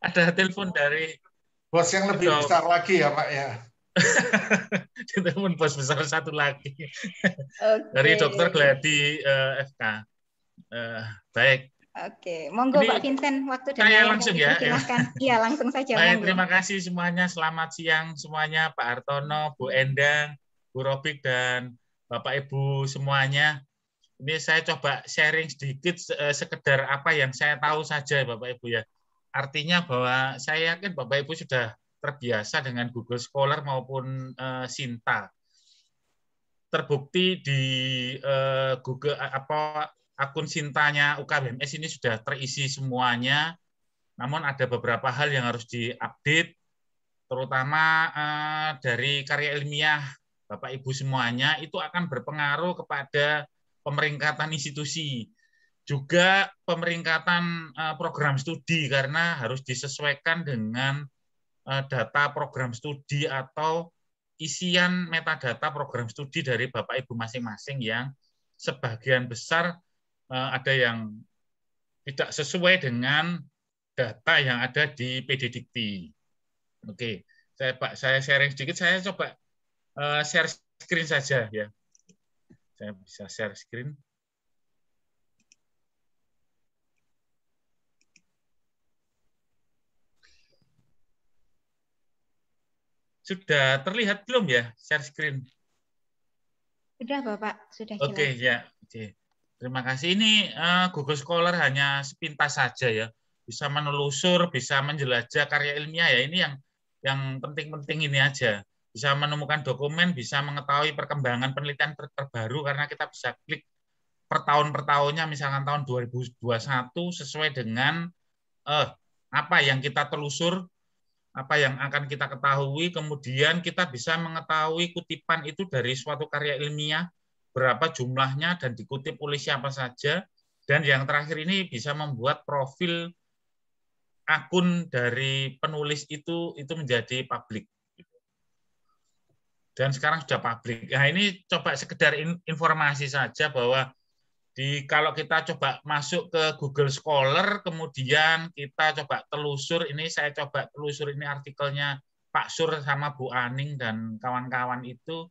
Ada telepon dari Bos yang lebih besar lagi ya, Pak ya. telepon bos besar satu lagi dari Oke. Dokter Gladi FK. Baik. Oke, monggo Ini Pak Vincent, waktu dan saya layar langsung kita ya. silakan. Iya, langsung saja. Baik, Monggo. terima kasih semuanya. Selamat siang semuanya, Pak Hartono, Bu Endang, Bu Robik, dan Bapak Ibu semuanya. Ini saya coba sharing sedikit sekedar apa yang saya tahu saja, Bapak Ibu ya. Artinya bahwa saya yakin Bapak Ibu sudah terbiasa dengan Google Scholar maupun Sinta. Terbukti di Google akun Sintanya UKBMS ini sudah terisi semuanya. Namun ada beberapa hal yang harus diupdate, terutama dari karya ilmiah Bapak Ibu semuanya itu akan berpengaruh kepada pemeringkatan institusi, juga pemeringkatan program studi karena harus disesuaikan dengan data program studi atau isian metadata program studi dari Bapak Ibu masing-masing yang sebagian besar ada yang tidak sesuai dengan data yang ada di PD Dikti. Oke, saya sharing sedikit. Saya coba share screen saja ya. Saya bisa share screen. Sudah terlihat belum ya share screen? Sudah Bapak, sudah jelas. Oke ya. Oke. Terima kasih. Ini Google Scholar hanya sepintas saja ya. Bisa menelusur, bisa menjelajah karya ilmiah ya. Ini yang penting-penting ini aja. Bisa menemukan dokumen, bisa mengetahui perkembangan penelitian terbaru karena kita bisa klik per tahunnya, misalkan tahun 2021 sesuai dengan apa yang kita telusur, apa yang akan kita ketahui, kemudian kita bisa mengetahui kutipan itu dari suatu karya ilmiah, berapa jumlahnya dan dikutip oleh siapa saja, dan yang terakhir ini bisa membuat profil akun dari penulis itu menjadi publik. Dan sekarang sudah publik. Nah ini coba sekedar informasi saja bahwa kalau kita coba masuk ke Google Scholar, kemudian kita coba telusur, ini saya coba telusur ini artikelnya Pak Sur sama Bu Aning dan kawan-kawan itu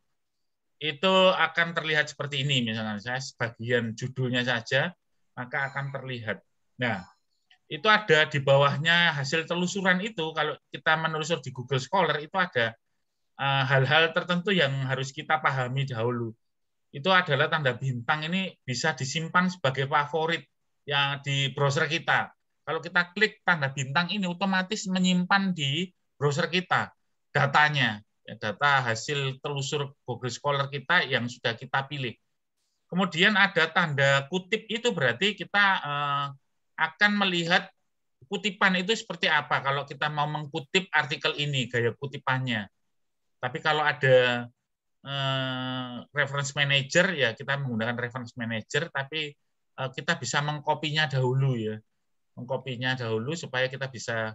akan terlihat seperti ini. Misalnya saya sebagian judulnya saja, maka akan terlihat. Nah, itu ada di bawahnya hasil telusuran itu, kalau kita menelusur di Google Scholar, itu ada hal-hal tertentu yang harus kita pahami dahulu. Itu adalah tanda bintang ini bisa disimpan sebagai favorit yang di browser kita. Kalau kita klik tanda bintang ini otomatis menyimpan di browser kita datanya, data hasil telusur Google Scholar kita yang sudah kita pilih. Kemudian ada tanda kutip, itu berarti kita akan melihat kutipan itu seperti apa kalau kita mau mengkutip artikel ini, gaya kutipannya. Tapi kalau ada reference manager ya kita menggunakan reference manager, tapi kita bisa mengkopinya dahulu ya, mengkopinya dahulu supaya kita bisa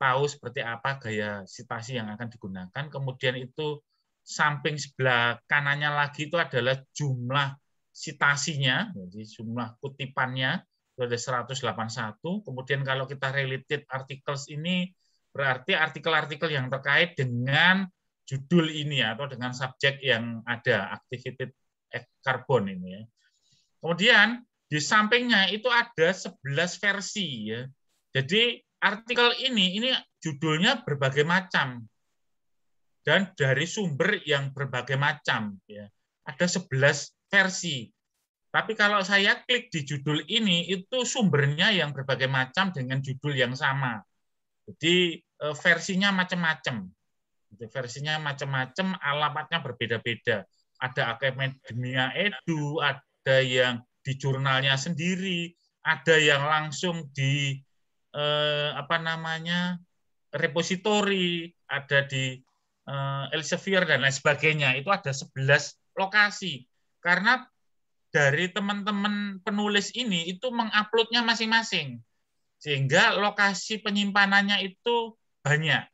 tahu seperti apa gaya sitasi yang akan digunakan. Kemudian itu samping sebelah kanannya lagi itu adalah jumlah sitasinya, jadi jumlah kutipannya itu ada 181. Kemudian kalau kita related articles ini berarti artikel-artikel yang terkait dengan judul ini atau dengan subjek yang ada, activated carbon ini ya. Kemudian di sampingnya itu ada 11 versi ya. Jadi artikel ini judulnya berbagai macam dan dari sumber yang berbagai macam ya. Ada 11 versi. Tapi kalau saya klik di judul ini itu sumbernya yang berbagai macam dengan judul yang sama. Jadi versinya macam-macam. Versinya macam-macam, alamatnya berbeda-beda. Ada Akademia Edu, ada yang di jurnalnya sendiri, ada yang langsung di repositori, ada di Elsevier dan lain sebagainya. Itu ada 11 lokasi. Karena dari teman-teman penulis ini itu menguploadnya masing-masing. Sehingga lokasi penyimpanannya itu banyak.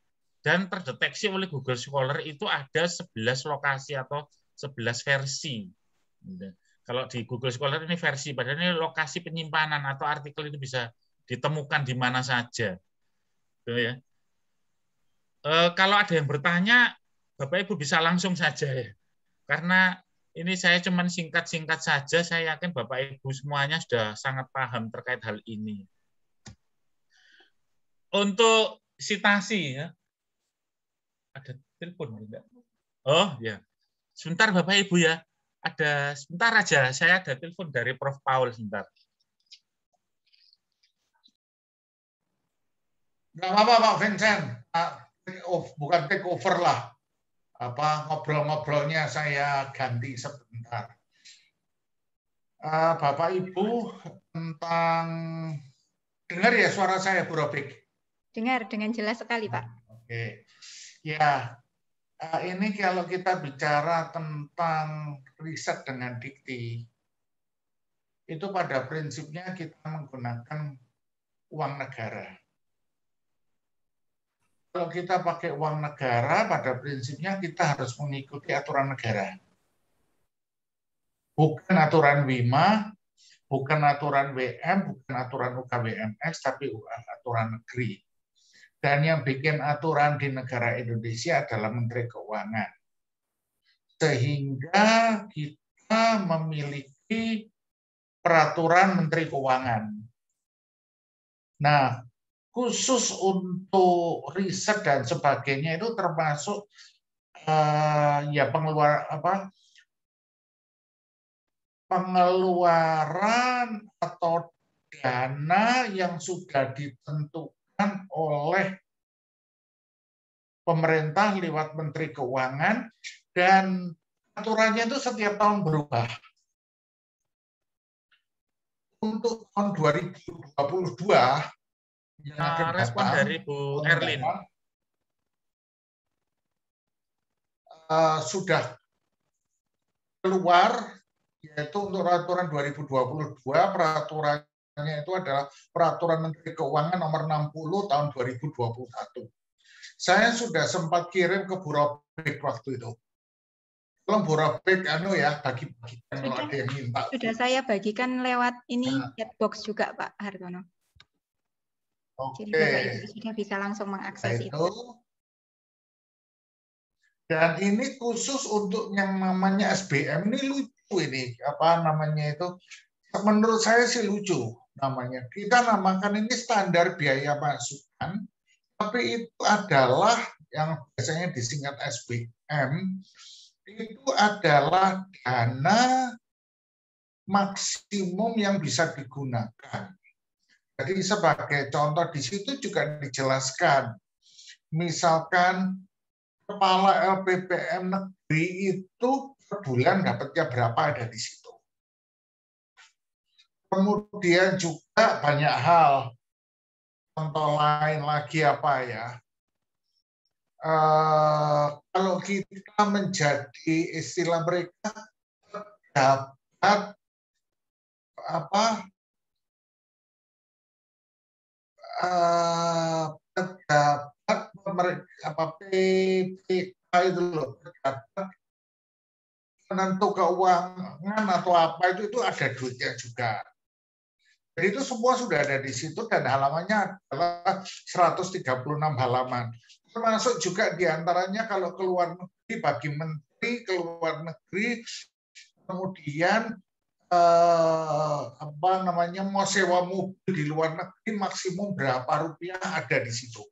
Dan terdeteksi oleh Google Scholar itu ada 11 lokasi atau 11 versi. Kalau di Google Scholar ini versi, padahal ini lokasi penyimpanan atau artikel itu bisa ditemukan di mana saja. Gitu ya. Kalau ada yang bertanya, Bapak Ibu bisa langsung saja ya. Karena ini saya cuma singkat-singkat saja, saya yakin Bapak Ibu semuanya sudah sangat paham terkait hal ini. Untuk sitasi ya. Ada telepon enggak? Oh ya. Sebentar Bapak Ibu ya. Ada sebentar aja, saya ada telepon dari Prof. Paul sebentar. Nggak apa-apa Pak Vincent, bukan take over lah. Ngobrol-ngobrolnya saya ganti sebentar. Bapak Ibu tentang dengar ya suara saya Bu Robik? Dengar dengan jelas sekali Pak. Oke, ya ini kalau kita bicara tentang riset dengan dikti, itu pada prinsipnya kita menggunakan uang negara. Kalau kita pakai uang negara, pada prinsipnya kita harus mengikuti aturan negara. Bukan aturan WIMA, bukan aturan WM, bukan aturan UKWMX, tapi aturan negeri. Dan yang bikin aturan di negara Indonesia adalah Menteri Keuangan. Sehingga kita memiliki peraturan Menteri Keuangan. Nah, khusus untuk riset dan sebagainya itu termasuk pengeluaran atau dana yang sudah ditentukan oleh pemerintah lewat Menteri Keuangan, dan aturannya itu setiap tahun berubah. Untuk tahun 2022 yang respon dari Bu Erlin. Sudah keluar, yaitu untuk peraturan 2022, peraturannya itu adalah Peraturan Menteri Keuangan nomor 60 tahun 2021. Saya sudah sempat kirim ke Bu Robik waktu itu. Tolong Bu Robik bagi-bagikan kalau ada yang minta. Sudah saya bagikan lewat ini chatbox juga Pak Hartono. Oke. Jadi Bapak Ibu sudah bisa langsung mengakses itu. Dan ini khusus untuk yang namanya SBM, ini lucu ini, menurut saya sih lucu namanya. Kita namakan ini standar biaya masukan, tapi itu adalah yang biasanya disingkat SBM, itu adalah dana maksimum yang bisa digunakan. Jadi sebagai contoh di situ juga dijelaskan, misalkan kepala LPPM negeri itu per bulan dapatnya berapa, ada di situ. Kemudian juga banyak hal, contoh lain lagi kalau kita menjadi istilah mereka terdapat PPK itu loh, penentu keuangan atau apa itu ada duitnya juga. Jadi itu semua sudah ada di situ dan halamannya adalah 136 halaman. Termasuk juga diantaranya kalau keluar negeri, bagi menteri keluar negeri, kemudian mau sewa mobil di luar negeri maksimum berapa rupiah ada di situ,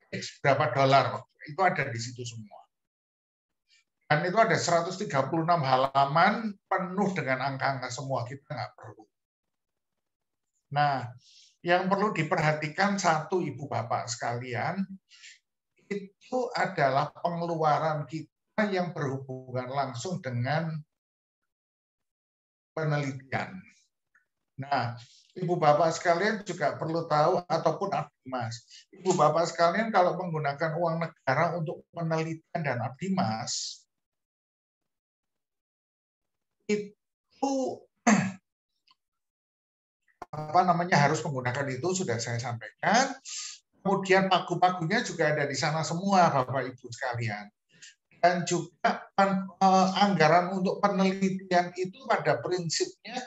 berapa dolar itu ada di situ semua. Dan itu ada 136 halaman penuh dengan angka-angka semua, kita nggak perlu. Nah, yang perlu diperhatikan satu Ibu Bapak sekalian, itu adalah pengeluaran kita yang berhubungan langsung dengan penelitian. Nah, Ibu Bapak sekalian juga perlu tahu, ataupun Abdimas, Ibu Bapak sekalian kalau menggunakan uang negara untuk penelitian dan Abdimas, itu harus menggunakan itu, sudah saya sampaikan. Kemudian pagu-pagunya juga ada di sana semua, Bapak Ibu sekalian. Dan juga anggaran untuk penelitian itu pada prinsipnya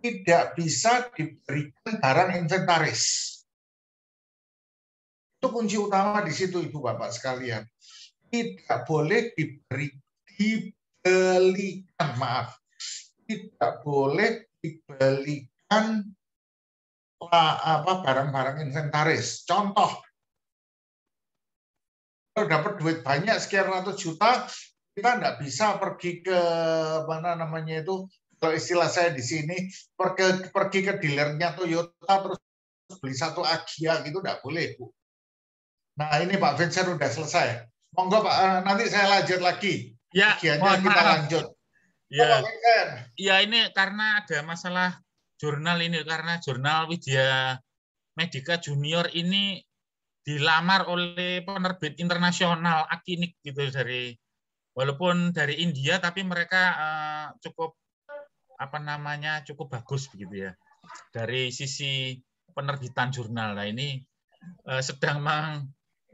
tidak bisa diberikan barang inventaris. Itu kunci utama di situ, Ibu Bapak sekalian. Tidak boleh dibelikan, maaf. Tidak boleh dibelikan barang-barang inventaris. Contoh, kalau dapat duit banyak sekian ratus juta, kita nggak bisa pergi ke mana namanya itu, kalau istilah saya di sini, pergi ke dealernya Toyota terus beli satu Agya gitu, nggak boleh, Bu. Nah ini Pak Vincent udah selesai. Monggo Pak, nanti saya lanjut lagi. Ya, mohon kita maaf. lanjut. Ya, ya ini karena ada masalah jurnal ini, karena jurnal Widya Medica Junior ini dilamar oleh penerbit internasional Akinik gitu, dari walaupun dari India tapi mereka cukup cukup bagus begitu ya dari sisi penerbitan jurnal. Nah ini sedang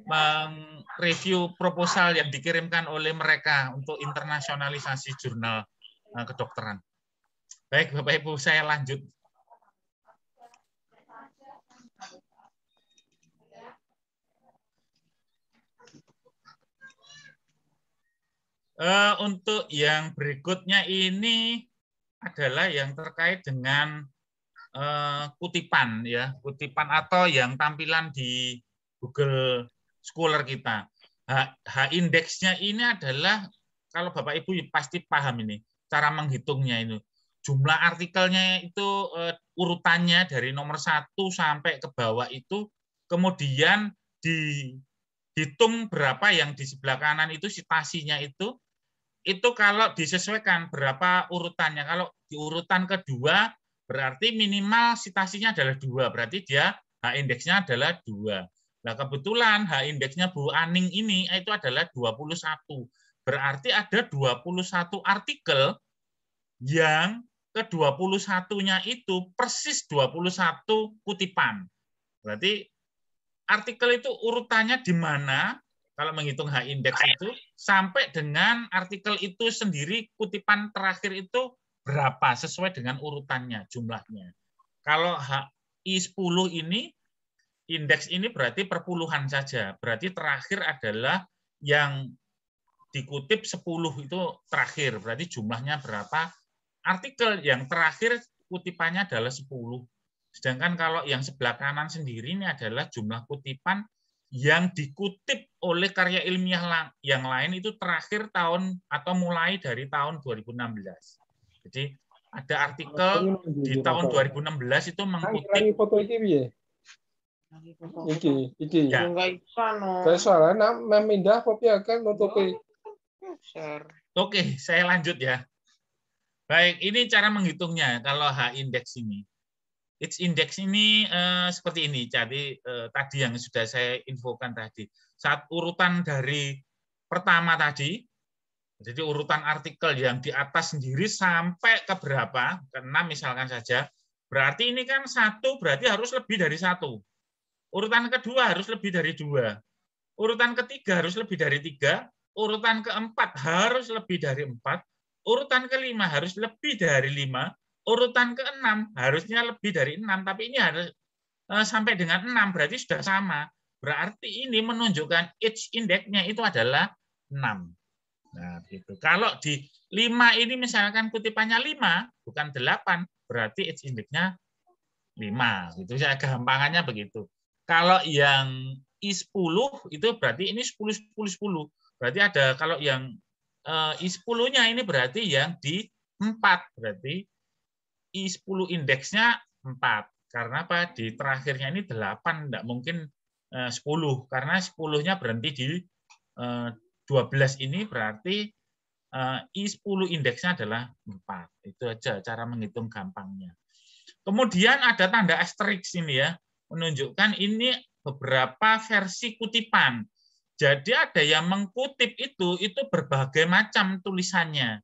mereview proposal yang dikirimkan oleh mereka untuk internasionalisasi jurnal kedokteran. Baik Bapak Ibu, saya lanjut. Untuk yang berikutnya ini adalah yang terkait dengan kutipan ya, kutipan atau yang tampilan di Google Scholar kita. H-indeksnya ini adalah, kalau Bapak Ibu pasti paham ini, cara menghitungnya ini. Jumlah artikelnya itu urutannya dari nomor 1 sampai ke bawah itu, kemudian dihitung berapa yang di sebelah kanan itu citasinya itu kalau disesuaikan berapa urutannya. Kalau di urutan kedua berarti minimal citasinya adalah 2, berarti dia H-indeksnya adalah 2. Nah, kebetulan H-indeksnya Bu Aning ini itu adalah 21. Berarti ada 21 artikel yang ke-21-nya itu persis 21 kutipan. Berarti artikel itu urutannya di mana kalau menghitung H-indeks itu sampai dengan artikel itu sendiri kutipan terakhir itu berapa sesuai dengan urutannya jumlahnya. Kalau HI10 ini indeks ini berarti perpuluhan saja. Berarti terakhir adalah yang dikutip 10 itu terakhir. Berarti jumlahnya berapa? Artikel yang terakhir kutipannya adalah 10. Sedangkan kalau yang sebelah kanan sendiri ini adalah jumlah kutipan yang dikutip oleh karya ilmiah yang lain itu terakhir tahun atau mulai dari tahun 2016. Jadi ada artikel di tahun 2016 itu mengutip foto iki iki ya. Saya soalnya memindah kopi akan nutupi. Oke, saya lanjut ya. Baik, ini cara menghitungnya kalau H-index ini. H-index ini seperti ini. Jadi tadi yang sudah saya infokan tadi. Saat urutan dari pertama tadi, jadi urutan artikel yang di atas sendiri sampai ke berapa, ke 6 misalkan saja, berarti ini kan 1 berarti harus lebih dari 1. Urutan kedua harus lebih dari 2. Urutan ketiga harus lebih dari 3. Urutan keempat harus lebih dari 4. Urutan kelima harus lebih dari 5. Urutan ke-6 harusnya lebih dari 6, tapi ini harus sampai dengan 6, berarti sudah sama. Berarti ini menunjukkan H-indeksnya itu adalah 6. Nah, gitu. Kalau di 5 ini misalkan kutipannya 5, bukan 8, berarti H-indeksnya 5. Itu saya gampangannya begitu. Kalau yang I10 itu berarti ini 10, 10, 10. Berarti ada, kalau yang I10-nya ini berarti yang di 4, berarti I10 indeksnya 4. Karena apa? Di terakhirnya ini 8, enggak mungkin 10. Karena 10-nya berhenti di 12 ini, berarti I10 indeksnya adalah 4. Itu aja cara menghitung gampangnya. Kemudian ada tanda asterisk ini ya, menunjukkan ini beberapa versi kutipan. Jadi ada yang mengkutip itu berbagai macam tulisannya.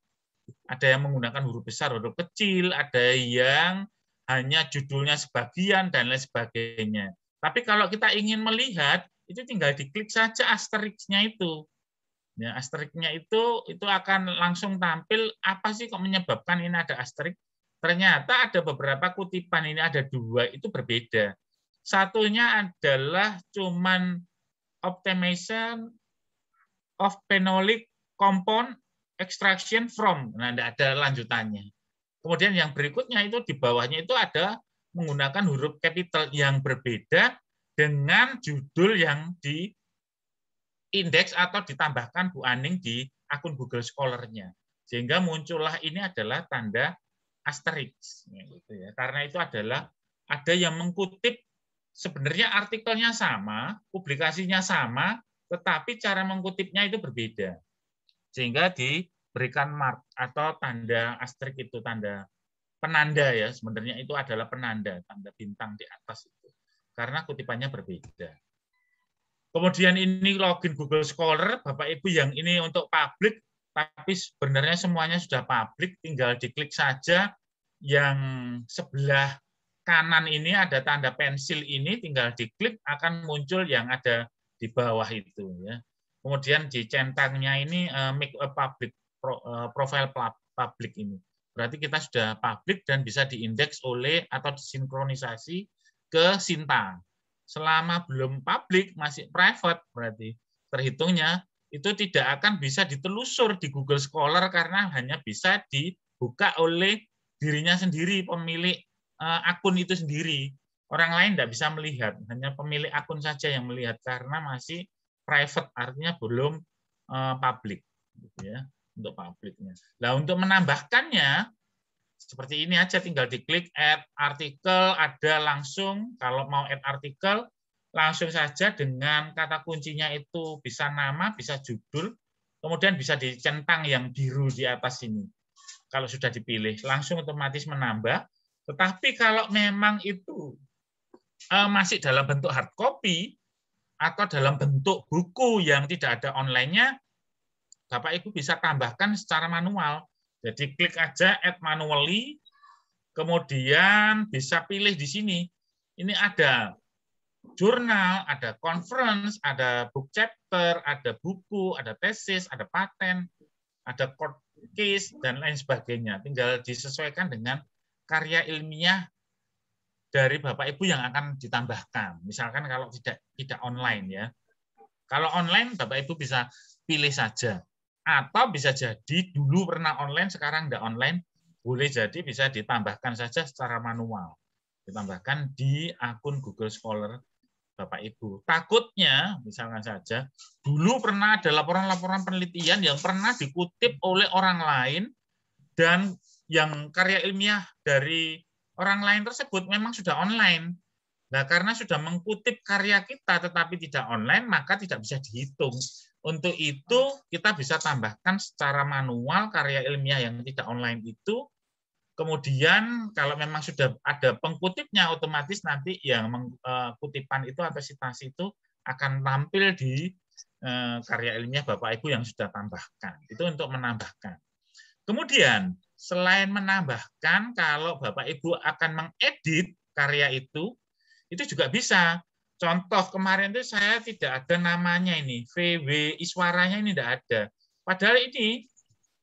Ada yang menggunakan huruf besar, huruf kecil, ada yang hanya judulnya sebagian, dan lain sebagainya. Tapi kalau kita ingin melihat, itu tinggal diklik saja asterisknya itu. Ya, asterisknya itu akan langsung tampil apa sih kok menyebabkan ini ada asterisk. Ternyata ada beberapa kutipan, ini ada 2, itu berbeda. Satunya adalah cuman optimization of phenolic compound extraction from. Nah, tidak ada lanjutannya. Kemudian yang berikutnya itu di bawahnya itu ada menggunakan huruf capital yang berbeda dengan judul yang di indeks atau ditambahkan Bu Aning di akun Google Scholar-nya. Sehingga muncullah ini adalah tanda asterisk. Gitu ya. Karena itu adalah ada yang mengkutip sebenarnya artikelnya sama, publikasinya sama, tetapi cara mengkutipnya itu berbeda. Sehingga diberikan mark atau tanda asterisk itu tanda penanda ya, sebenarnya itu adalah penanda, tanda bintang di atas itu. Karena kutipannya berbeda. Kemudian ini login Google Scholar, Bapak Ibu yang ini untuk publik, tapi sebenarnya semuanya sudah publik, tinggal diklik saja yang sebelah kanan ini ada tanda pensil ini, tinggal diklik akan muncul yang ada di bawah itu ya. Kemudian di centangnya ini make a public profile public ini. Berarti kita sudah publik dan bisa diindeks oleh atau disinkronisasi ke Sinta. Selama belum publik masih private berarti terhitungnya itu tidak akan bisa ditelusur di Google Scholar karena hanya bisa dibuka oleh dirinya sendiri, pemilik akun itu sendiri. Orang lain tidak bisa melihat, hanya pemilik akun saja yang melihat karena masih private, artinya belum publik, gitu ya, untuk publiknya. Nah, untuk menambahkannya seperti ini aja, tinggal diklik add artikel, ada langsung. Kalau mau add artikel, langsung saja dengan kata kuncinya itu bisa nama, bisa judul, kemudian bisa dicentang yang biru di atas ini. Kalau sudah dipilih, langsung otomatis menambah. Tetapi kalau memang itu masih dalam bentuk hard copy atau dalam bentuk buku yang tidak ada online-nya, Bapak Ibu bisa tambahkan secara manual. Jadi klik aja add manually, kemudian bisa pilih di sini. Ini ada jurnal, ada conference, ada book chapter, ada buku, ada tesis, ada paten, ada court case, dan lain sebagainya. Tinggal disesuaikan dengan karya ilmiah dari Bapak Ibu yang akan ditambahkan. Misalkan kalau tidak online ya. Kalau online Bapak Ibu bisa pilih saja. Atau bisa jadi dulu pernah online, sekarang tidak online, boleh jadi bisa ditambahkan saja secara manual. Ditambahkan di akun Google Scholar Bapak Ibu. Takutnya, misalkan saja, dulu pernah ada laporan-laporan penelitian yang pernah dikutip oleh orang lain dan yang karya ilmiah dari orang lain tersebut memang sudah online. Nah, karena sudah mengkutip karya kita tetapi tidak online, maka tidak bisa dihitung. Untuk itu, kita bisa tambahkan secara manual karya ilmiah yang tidak online itu. Kemudian, kalau memang sudah ada pengkutipnya, otomatis nanti yang kutipan itu atau citasi itu akan tampil di karya ilmiah Bapak Ibu yang sudah tambahkan. Itu untuk menambahkan. Kemudian, selain menambahkan, kalau Bapak Ibu akan mengedit karya itu juga bisa. Contoh kemarin itu saya tidak ada namanya ini, VW Iswaranya ini tidak ada. Padahal ini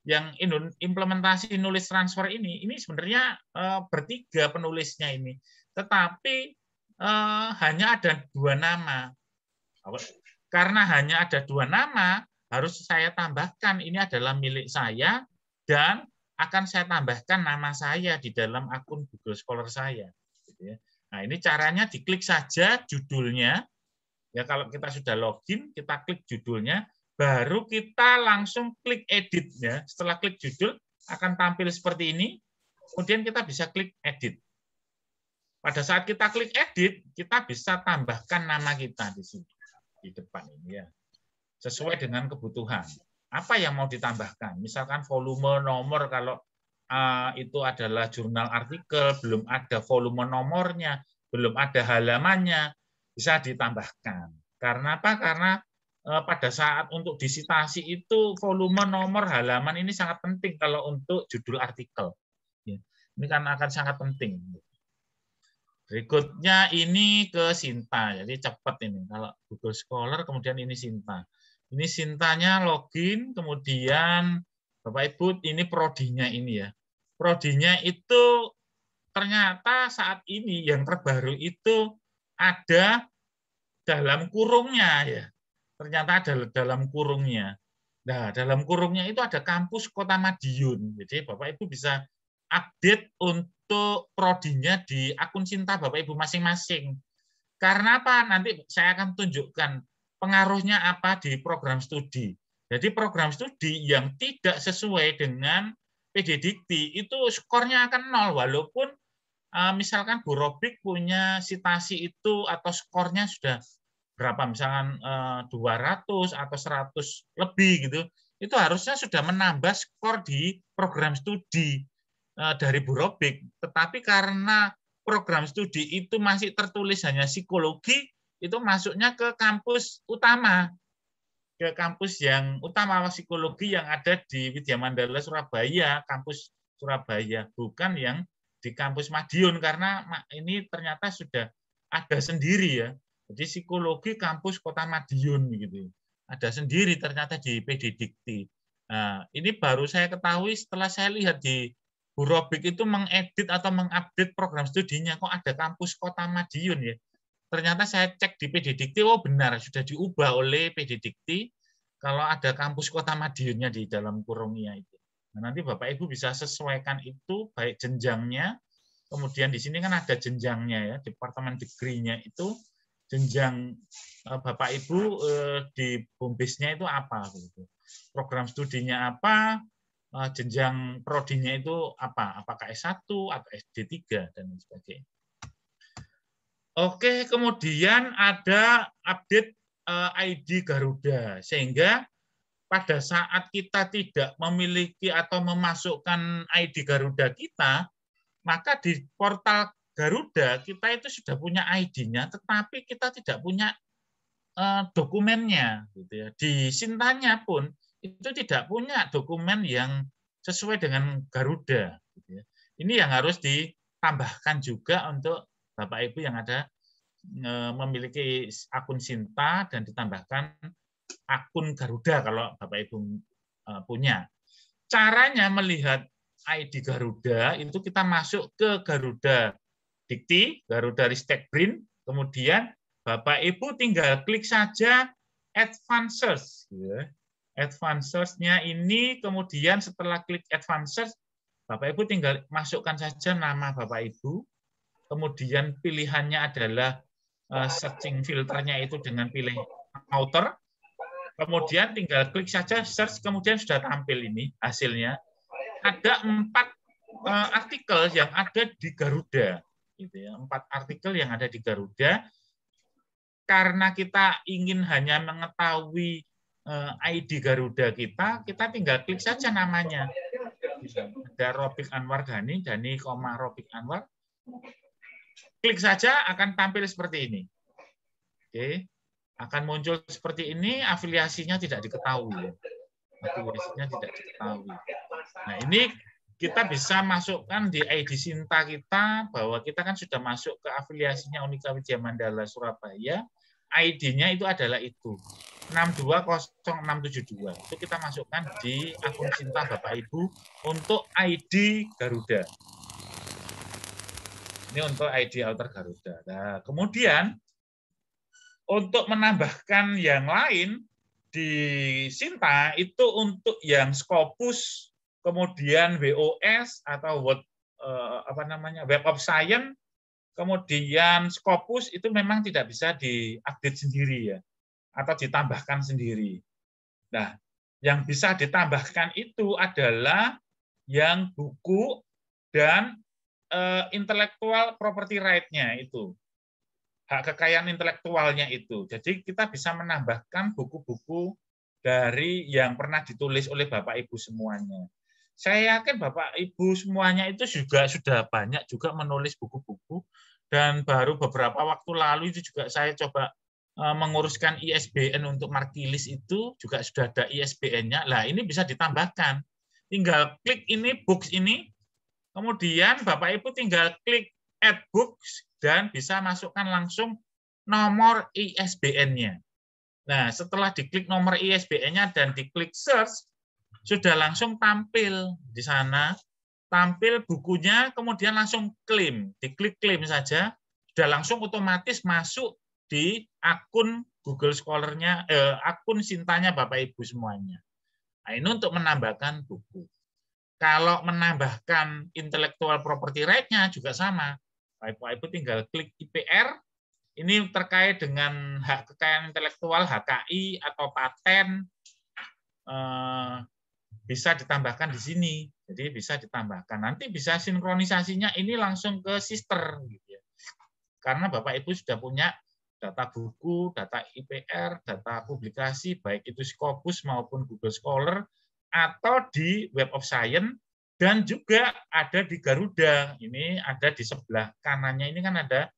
yang implementasi nulis transfer ini sebenarnya bertiga penulisnya ini. Tetapi hanya ada 2 nama. Karena hanya ada 2 nama, harus saya tambahkan ini adalah milik saya dan akan saya tambahkan nama saya di dalam akun Google Scholar saya. Gitu ya. Nah, ini caranya diklik saja judulnya. Ya, kalau kita sudah login, kita klik judulnya, baru kita langsung klik edit ya. Setelah klik judul akan tampil seperti ini. Kemudian kita bisa klik edit. Pada saat kita klik edit, kita bisa tambahkan nama kita di sini di depan ini ya. Sesuai dengan kebutuhan. Apa yang mau ditambahkan? Misalkan volume nomor kalau itu adalah jurnal artikel, belum ada volume nomornya, belum ada halamannya, bisa ditambahkan. Karena apa? Karena pada saat untuk disitasi itu volume nomor halaman ini sangat penting kalau untuk judul artikel. Ini kan akan sangat penting. Berikutnya ini ke Sinta, jadi cepat ini. Kalau Google Scholar, kemudian ini Sinta. Ini Sintanya login, kemudian Bapak Ibu ini prodinya ini ya. Prodinya itu ternyata saat ini yang terbaru itu ada dalam kurungnya ya. ternyata ada dalam kurungnya. Nah, dalam kurungnya itu ada kampus Kota Madiun. Jadi Bapak Ibu bisa update untuk prodinya di akun Sinta Bapak Ibu masing-masing. Karena apa? Nanti saya akan tunjukkan pengaruhnya apa di program studi. Jadi program studi yang tidak sesuai dengan PD Dikti itu skornya akan 0, walaupun misalkan Bu Robik punya citasi itu atau skornya sudah berapa, misalkan 200 atau 100 lebih gitu, itu harusnya sudah menambah skor di program studi dari Bu Robik. Tetapi karena program studi itu masih tertulis hanya psikologi, itu masuknya ke kampus utama, ke kampus yang utama psikologi yang ada di Widya Mandala Surabaya, kampus Surabaya, bukan yang di kampus Madiun, karena ini ternyata sudah ada sendiri ya. Jadi psikologi kampus Kota Madiun gitu. Ada sendiri ternyata di PD Dikti. Nah, ini baru saya ketahui setelah saya lihat di Bu Robik itu mengedit atau mengupdate program studinya, kok ada kampus Kota Madiun ya. Ternyata saya cek di PD Dikti, oh benar sudah diubah oleh PD Dikti kalau ada kampus Kota Madiunnya di dalam kurungnya itu. Nah, nanti Bapak Ibu bisa sesuaikan itu baik jenjangnya, kemudian di sini kan ada jenjangnya ya, departemen degree-nya itu jenjang Bapak Ibu di BUMDesnya itu apa gitu. Program studinya apa, jenjang prodinya itu apa, apakah S1 atau SD3 dan sebagainya. Oke, kemudian ada update ID Garuda, sehingga pada saat kita tidak memiliki atau memasukkan ID Garuda kita, maka di portal Garuda kita itu sudah punya ID-nya, tetapi kita tidak punya dokumennya. Gitu ya. Di Sintanya pun itu tidak punya dokumen yang sesuai dengan Garuda. Gitu ya. Ini yang harus ditambahkan juga untuk Bapak Ibu yang ada memiliki akun Sinta dan ditambahkan akun Garuda kalau Bapak Ibu punya. Caranya melihat ID Garuda itu kita masuk ke Garuda Dikti, Garuda Ristek Brin, kemudian Bapak Ibu tinggal klik saja Advanced Search. Advanced Search-nya ini, kemudian setelah klik Advanced Search, Bapak Ibu tinggal masukkan saja nama Bapak Ibu, kemudian pilihannya adalah searching filternya itu dengan pilih author, kemudian tinggal klik saja search, kemudian sudah tampil ini hasilnya. Ada 4 artikel yang ada di Garuda, gitu ya, 4 artikel yang ada di Garuda. Karena kita ingin hanya mengetahui ID Garuda kita tinggal klik saja namanya. Ada Robik Anwar Dhani, Robik Anwar. Klik saja akan tampil seperti ini. Oke, akan muncul seperti ini, afiliasinya tidak diketahui. Afiliasinya tidak diketahui. Nah, ini kita bisa masukkan di ID Sinta kita, bahwa kita kan sudah masuk ke afiliasinya Unika Widya Mandala Surabaya, ID-nya itu adalah itu, 620672. Itu kita masukkan di akun Sinta Bapak Ibu untuk ID Garuda. Ini untuk ID Alter Garuda. Nah, kemudian untuk menambahkan yang lain di Sinta itu untuk yang Scopus, kemudian WOS atau Web of Science, kemudian Scopus itu memang tidak bisa diupdate sendiri ya, atau ditambahkan sendiri. Nah, yang bisa ditambahkan itu adalah yang buku dan intellectual property right-nya itu. Hak kekayaan intelektualnya itu. Jadi kita bisa menambahkan buku-buku dari yang pernah ditulis oleh Bapak Ibu semuanya. Saya yakin Bapak Ibu semuanya itu juga sudah banyak juga menulis buku-buku, dan baru beberapa waktu lalu itu juga saya coba menguruskan ISBN untuk Markilis, itu juga sudah ada ISBN-nya. Lah ini bisa ditambahkan. Tinggal klik ini books ini, kemudian Bapak Ibu tinggal klik add books dan bisa masukkan langsung nomor ISBN-nya. Nah, setelah diklik nomor ISBN-nya dan diklik search, sudah langsung tampil di sana, tampil bukunya, kemudian langsung klaim. Diklik klaim saja, sudah langsung otomatis masuk di akun Google Scholar-nya, akun Sintanya Bapak Ibu semuanya. Nah, ini untuk menambahkan buku. Kalau menambahkan intellectual property right-nya juga sama. Bapak Ibu tinggal klik IPR, ini terkait dengan hak kekayaan intelektual, HKI atau paten, bisa ditambahkan di sini. Jadi bisa ditambahkan. Nanti bisa sinkronisasinya ini langsung ke sister. Gitu ya. Karena Bapak Ibu sudah punya data buku, data IPR, data publikasi, baik itu Scopus maupun Google Scholar, atau di Web of Science, dan juga ada di Garuda. Ini ada di sebelah kanannya, ini kan ada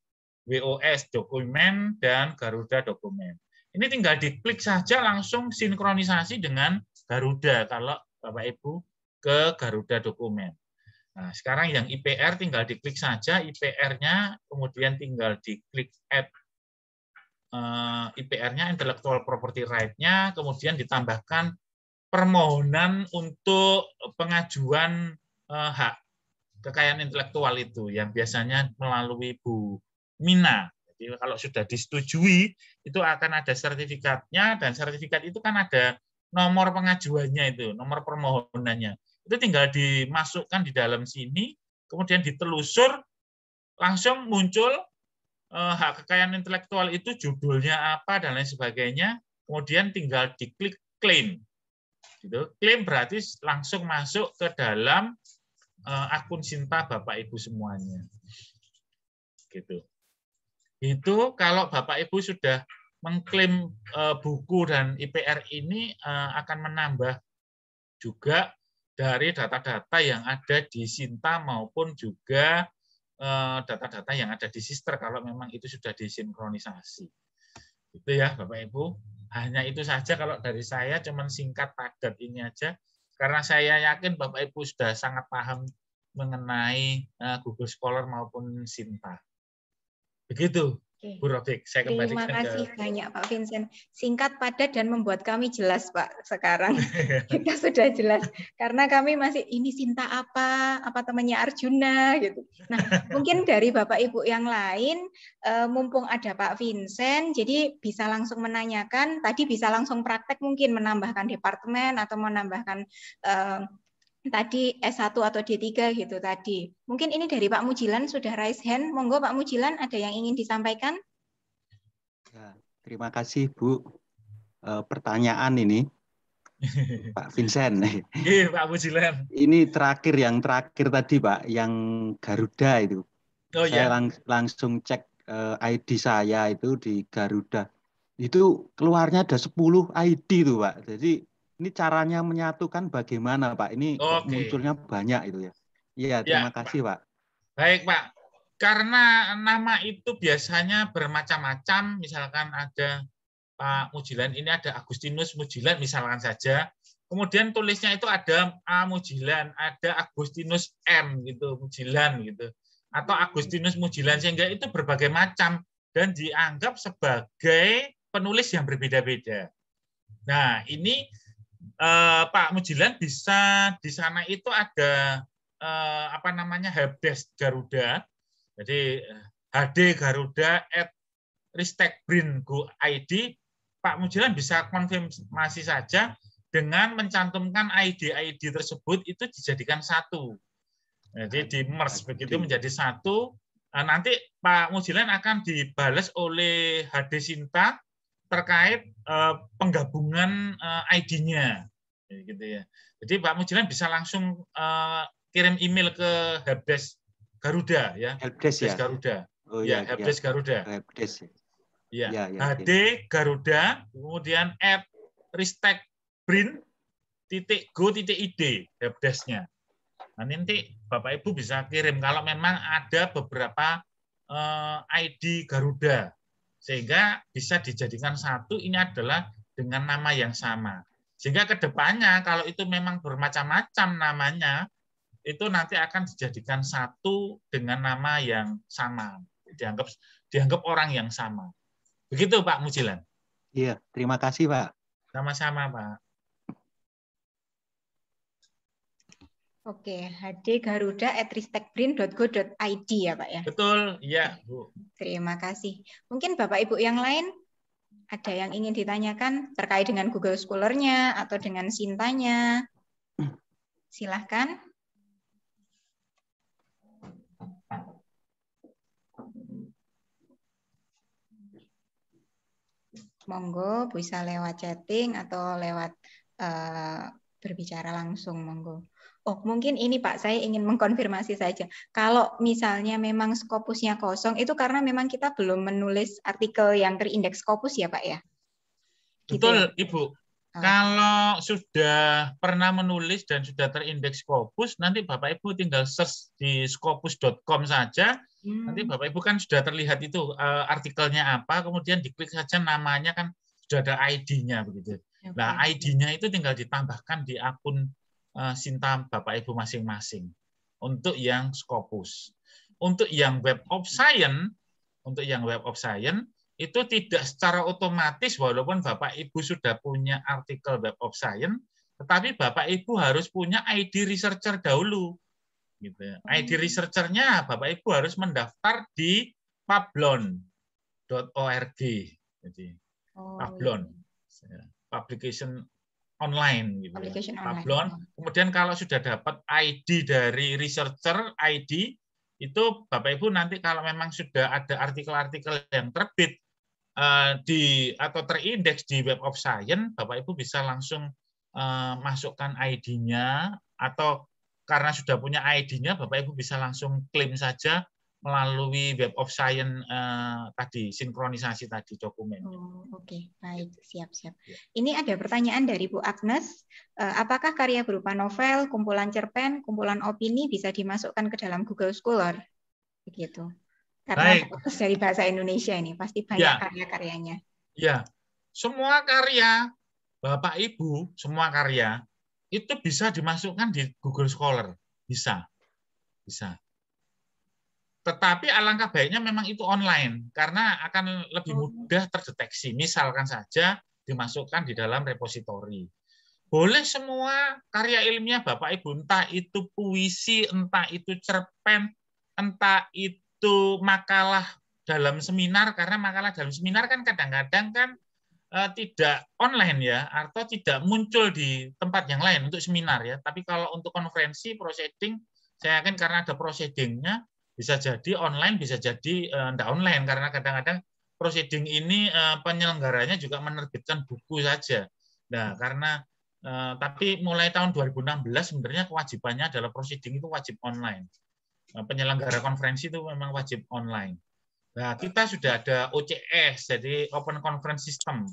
WOS dokumen dan Garuda dokumen. Ini tinggal diklik saja langsung sinkronisasi dengan Garuda kalau Bapak Ibu ke Garuda dokumen. Nah, sekarang yang IPR tinggal diklik saja IPR-nya, kemudian tinggal diklik add IPR-nya, intellectual property right-nya, kemudian ditambahkan permohonan untuk pengajuan hak kekayaan intelektual itu yang biasanya melalui Bu Mina. Jadi kalau sudah disetujui itu akan ada sertifikatnya, dan sertifikat itu kan ada nomor pengajuannya itu, nomor permohonannya. Itu tinggal dimasukkan di dalam sini, kemudian ditelusur, langsung muncul hak kekayaan intelektual itu judulnya apa dan lain sebagainya, kemudian tinggal diklik claim. Gitu. Klaim berarti langsung masuk ke dalam akun Sinta Bapak Ibu semuanya. Gitu. Itu kalau Bapak Ibu sudah mengklaim buku dan IPR ini akan menambah juga dari data-data yang ada di Sinta maupun juga data-data yang ada di Sister kalau memang itu sudah disinkronisasi. Itu ya Bapak Ibu. Hanya itu saja kalau dari saya, cuman singkat padat ini aja. Karena saya yakin Bapak Ibu sudah sangat paham mengenai Google Scholar maupun Sinta. Begitu, Oke. Bu Rofik. Saya Terima kembalikan kasih banyak Pak Vincent. Singkat, padat, dan membuat kami jelas Pak sekarang. Kita sudah jelas. Karena kami masih, ini Sinta apa temannya Arjuna gitu. Nah, mungkin dari Bapak Ibu yang lain, mumpung ada Pak Vincent, jadi bisa langsung menanyakan, tadi bisa langsung praktek mungkin menambahkan departemen atau menambahkan tadi S1 atau D3 gitu tadi. Mungkin ini dari Pak Mujilan sudah raise hand. Monggo Pak Mujilan, ada yang ingin disampaikan? Ya, terima kasih Bu. Pertanyaan ini Pak Vincent. Iya Pak Mujilan. Ini yang terakhir tadi Pak, yang Garuda itu. Oh, saya ya? langsung cek ID saya itu di Garuda. Itu keluarnya ada 10 ID itu Pak. Jadi ini caranya menyatukan bagaimana Pak? Ini kok munculnya banyak itu ya. Iya, terima kasih Pak. Baik Pak. Karena nama itu biasanya bermacam-macam, misalkan ada Pak Mujilan, ini ada Agustinus Mujilan misalkan saja. Kemudian tulisnya itu ada A Mujilan, ada Agustinus M gitu, Mujilan gitu. Atau Agustinus Mujilan, sehingga itu berbagai macam dan dianggap sebagai penulis yang berbeda-beda. Nah, ini Pak Mujilan bisa di sana itu ada apa namanya helpdesk Garuda. Jadi HD Garuda @ristekbrin.go.id. Pak Mujilan bisa konfirmasi saja dengan mencantumkan ID tersebut itu dijadikan satu. Jadi di merge begitu menjadi satu. Nanti Pak Mujilan akan dibalas oleh HD Sinta terkait penggabungan ID-nya. Gitu ya. Jadi Pak Mujilan bisa langsung kirim email ke helpdesk Garuda ya. Helpdesk ya. Garuda. Oh, ya, helpdesk Garuda. Helpdesk. Ya, HD okay. Garuda, kemudian @ristekbrin.go.id helpdesk-nya. Nah, nanti Bapak Ibu bisa kirim kalau memang ada beberapa ID Garuda, sehingga bisa dijadikan satu. Ini adalah dengan nama yang sama. Sehingga kedepannya kalau itu memang bermacam-macam namanya, itu nanti akan dijadikan satu dengan nama yang sama, dianggap orang yang sama. Begitu Pak Mujilan. Iya, terima kasih Pak. Sama-sama Pak. Oke, hdgaruda@ristekbrin.go.id ya Pak ya. Betul, iya Bu. Terima kasih. Mungkin Bapak Ibu yang lain Ada yang ingin ditanyakan terkait dengan Google Scholar-nya atau dengan Sintanya? Silahkan. Monggo bisa lewat chatting atau lewat berbicara langsung, monggo. Oh, mungkin ini Pak, saya ingin mengkonfirmasi saja. Kalau misalnya memang Scopusnya kosong, itu karena memang kita belum menulis artikel yang terindeks Scopus ya Pak ya? Gitu betul ya? Ibu. Kalau sudah pernah menulis dan sudah terindeks Scopus, nanti Bapak Ibu tinggal search di scopus.com saja. Nanti Bapak Ibu kan sudah terlihat itu artikelnya apa, kemudian diklik saja namanya kan sudah ada ID-nya begitu. Nah, ID-nya itu tinggal ditambahkan di akun Sinta Bapak Ibu masing-masing. Untuk yang Scopus. Untuk yang Web of Science, itu tidak secara otomatis walaupun Bapak Ibu sudah punya artikel Web of Science, tetapi Bapak Ibu harus punya ID researcher dahulu. Gitu. ID researcher-nya Bapak Ibu harus mendaftar di pablon.org. Jadi Pablon, publication online gitu ya. Pablon. Kemudian kalau sudah dapat ID dari researcher ID itu Bapak Ibu nanti kalau memang sudah ada artikel-artikel yang terbit atau terindeks di Web of Science, Bapak Ibu bisa langsung masukkan ID-nya atau karena sudah punya ID-nya, Bapak Ibu bisa langsung klaim saja melalui Web of Science tadi, sinkronisasi tadi dokumen. Oke, baik, siap-siap. Ini ada pertanyaan dari Bu Agnes. Apakah karya berupa novel, kumpulan cerpen, kumpulan opini bisa dimasukkan ke dalam Google Scholar? Begitu. Karena fokus dari bahasa Indonesia ini, pasti banyak karya-karyanya. Ya, semua karya Bapak Ibu, semua karya itu bisa dimasukkan di Google Scholar, bisa. Tetapi alangkah baiknya memang itu online, karena akan lebih mudah terdeteksi. Misalkan saja dimasukkan di dalam repositori. Boleh semua karya ilmiah Bapak Ibu, entah itu puisi, entah itu cerpen, entah itu makalah dalam seminar, karena makalah dalam seminar kan kadang-kadang kan tidak online ya, atau tidak muncul di tempat yang lain untuk seminar ya. Tapi kalau untuk konferensi, proceeding, saya yakin karena ada proceedingnya, bisa jadi online, bisa jadi tidak online, karena kadang-kadang proceeding ini penyelenggaranya juga menerbitkan buku saja. Nah, karena tapi mulai tahun 2016 sebenarnya kewajibannya adalah proceeding itu wajib online. Penyelenggara konferensi itu memang wajib online. Nah, kita sudah ada OCS, jadi Open Conference System.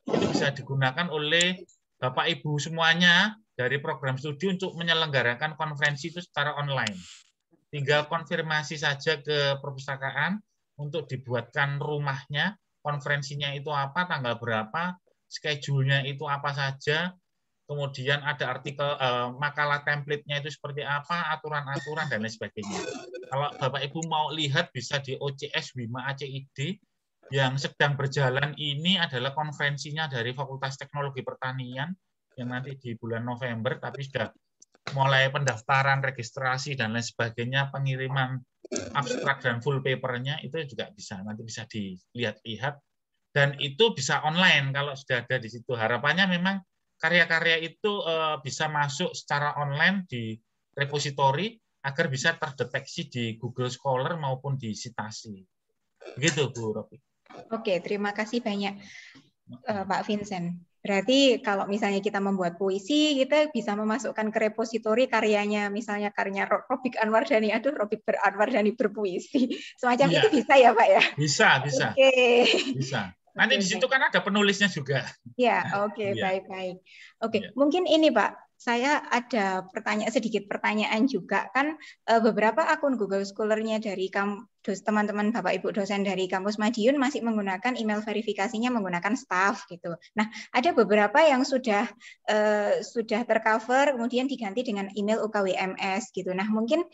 Itu bisa digunakan oleh Bapak Ibu semuanya dari program studi untuk menyelenggarakan konferensi itu secara online. Tinggal konfirmasi saja ke perpustakaan untuk dibuatkan rumahnya, konferensinya itu apa, tanggal berapa, schedule-nya itu apa saja, kemudian ada artikel makalah template-nya itu seperti apa, aturan-aturan dan lain sebagainya. Kalau Bapak Ibu mau lihat bisa di OCS Wima ACID yang sedang berjalan ini adalah konferensinya dari Fakultas Teknologi Pertanian yang nanti di bulan November, tapi sudah mulai pendaftaran, registrasi dan lain sebagainya, pengiriman abstrak dan full papernya itu juga bisa nanti bisa dilihat-lihat dan itu bisa online kalau sudah ada di situ. Harapannya memang karya-karya itu bisa masuk secara online di repositori agar bisa terdeteksi di Google Scholar maupun di Citasi. Begitu Bu Robi. Oke, terima kasih banyak Pak Vincent. Berarti kalau misalnya kita membuat puisi, kita bisa memasukkan ke repositori karyanya, misalnya karya Robik Anwardhani, Robik Anwardhani berpuisi. Semacam itu bisa ya Pak ya? Bisa. Oke. Bisa. Nanti di situ kan ada penulisnya juga. Ya, oke, baik-baik. Oke, mungkin ini Pak, saya ada sedikit pertanyaan juga. Kan beberapa akun Google Scholar-nya dari teman-teman Bapak Ibu dosen dari kampus Madiun masih menggunakan email verifikasinya menggunakan staff gitu. Nah, ada beberapa yang sudah tercover kemudian diganti dengan email UKWMS gitu. Nah, mungkin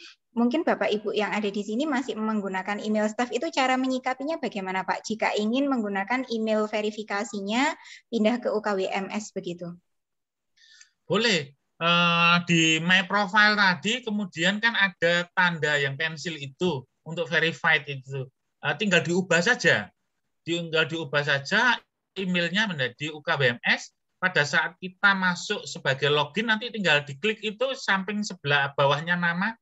Bapak Ibu yang ada di sini masih menggunakan email staff, itu cara menyikapinya bagaimana Pak? Jika ingin menggunakan email verifikasinya pindah ke UKWMS begitu? Boleh. Di My Profile tadi kemudian kan ada tanda yang pensil itu untuk verified itu. Tinggal diubah saja. emailnya menjadi UKWMS. Pada saat kita masuk sebagai login, nanti tinggal diklik itu samping sebelah bawahnya nama,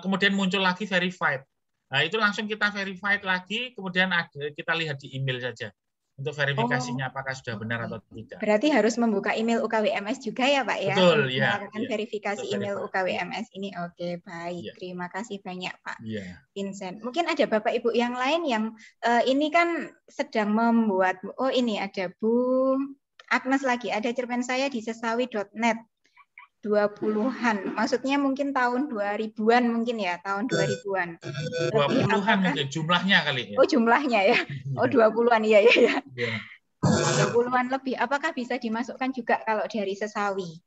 kemudian muncul lagi verified. Nah, itu langsung kita verified lagi, kemudian kita lihat di email saja untuk verifikasinya apakah sudah benar atau tidak. Berarti harus membuka email UKWMS juga ya Pak ya? Betul, untuk melakukan verifikasi email UKWMS ini. Oke, baik. Terima kasih banyak Pak Vincent. Mungkin ada Bapak Ibu yang lain yang ini kan sedang membuat, oh ini ada Bu Agnes lagi, ada cerpen saya di sesawi.net 20-an, maksudnya mungkin tahun 2000-an mungkin ya, tahun 2000-an. 20-an mungkin jumlahnya kali ya. Oh jumlahnya ya, oh 20-an ya. 20-an lebih, apakah bisa dimasukkan juga kalau dari Sesawi?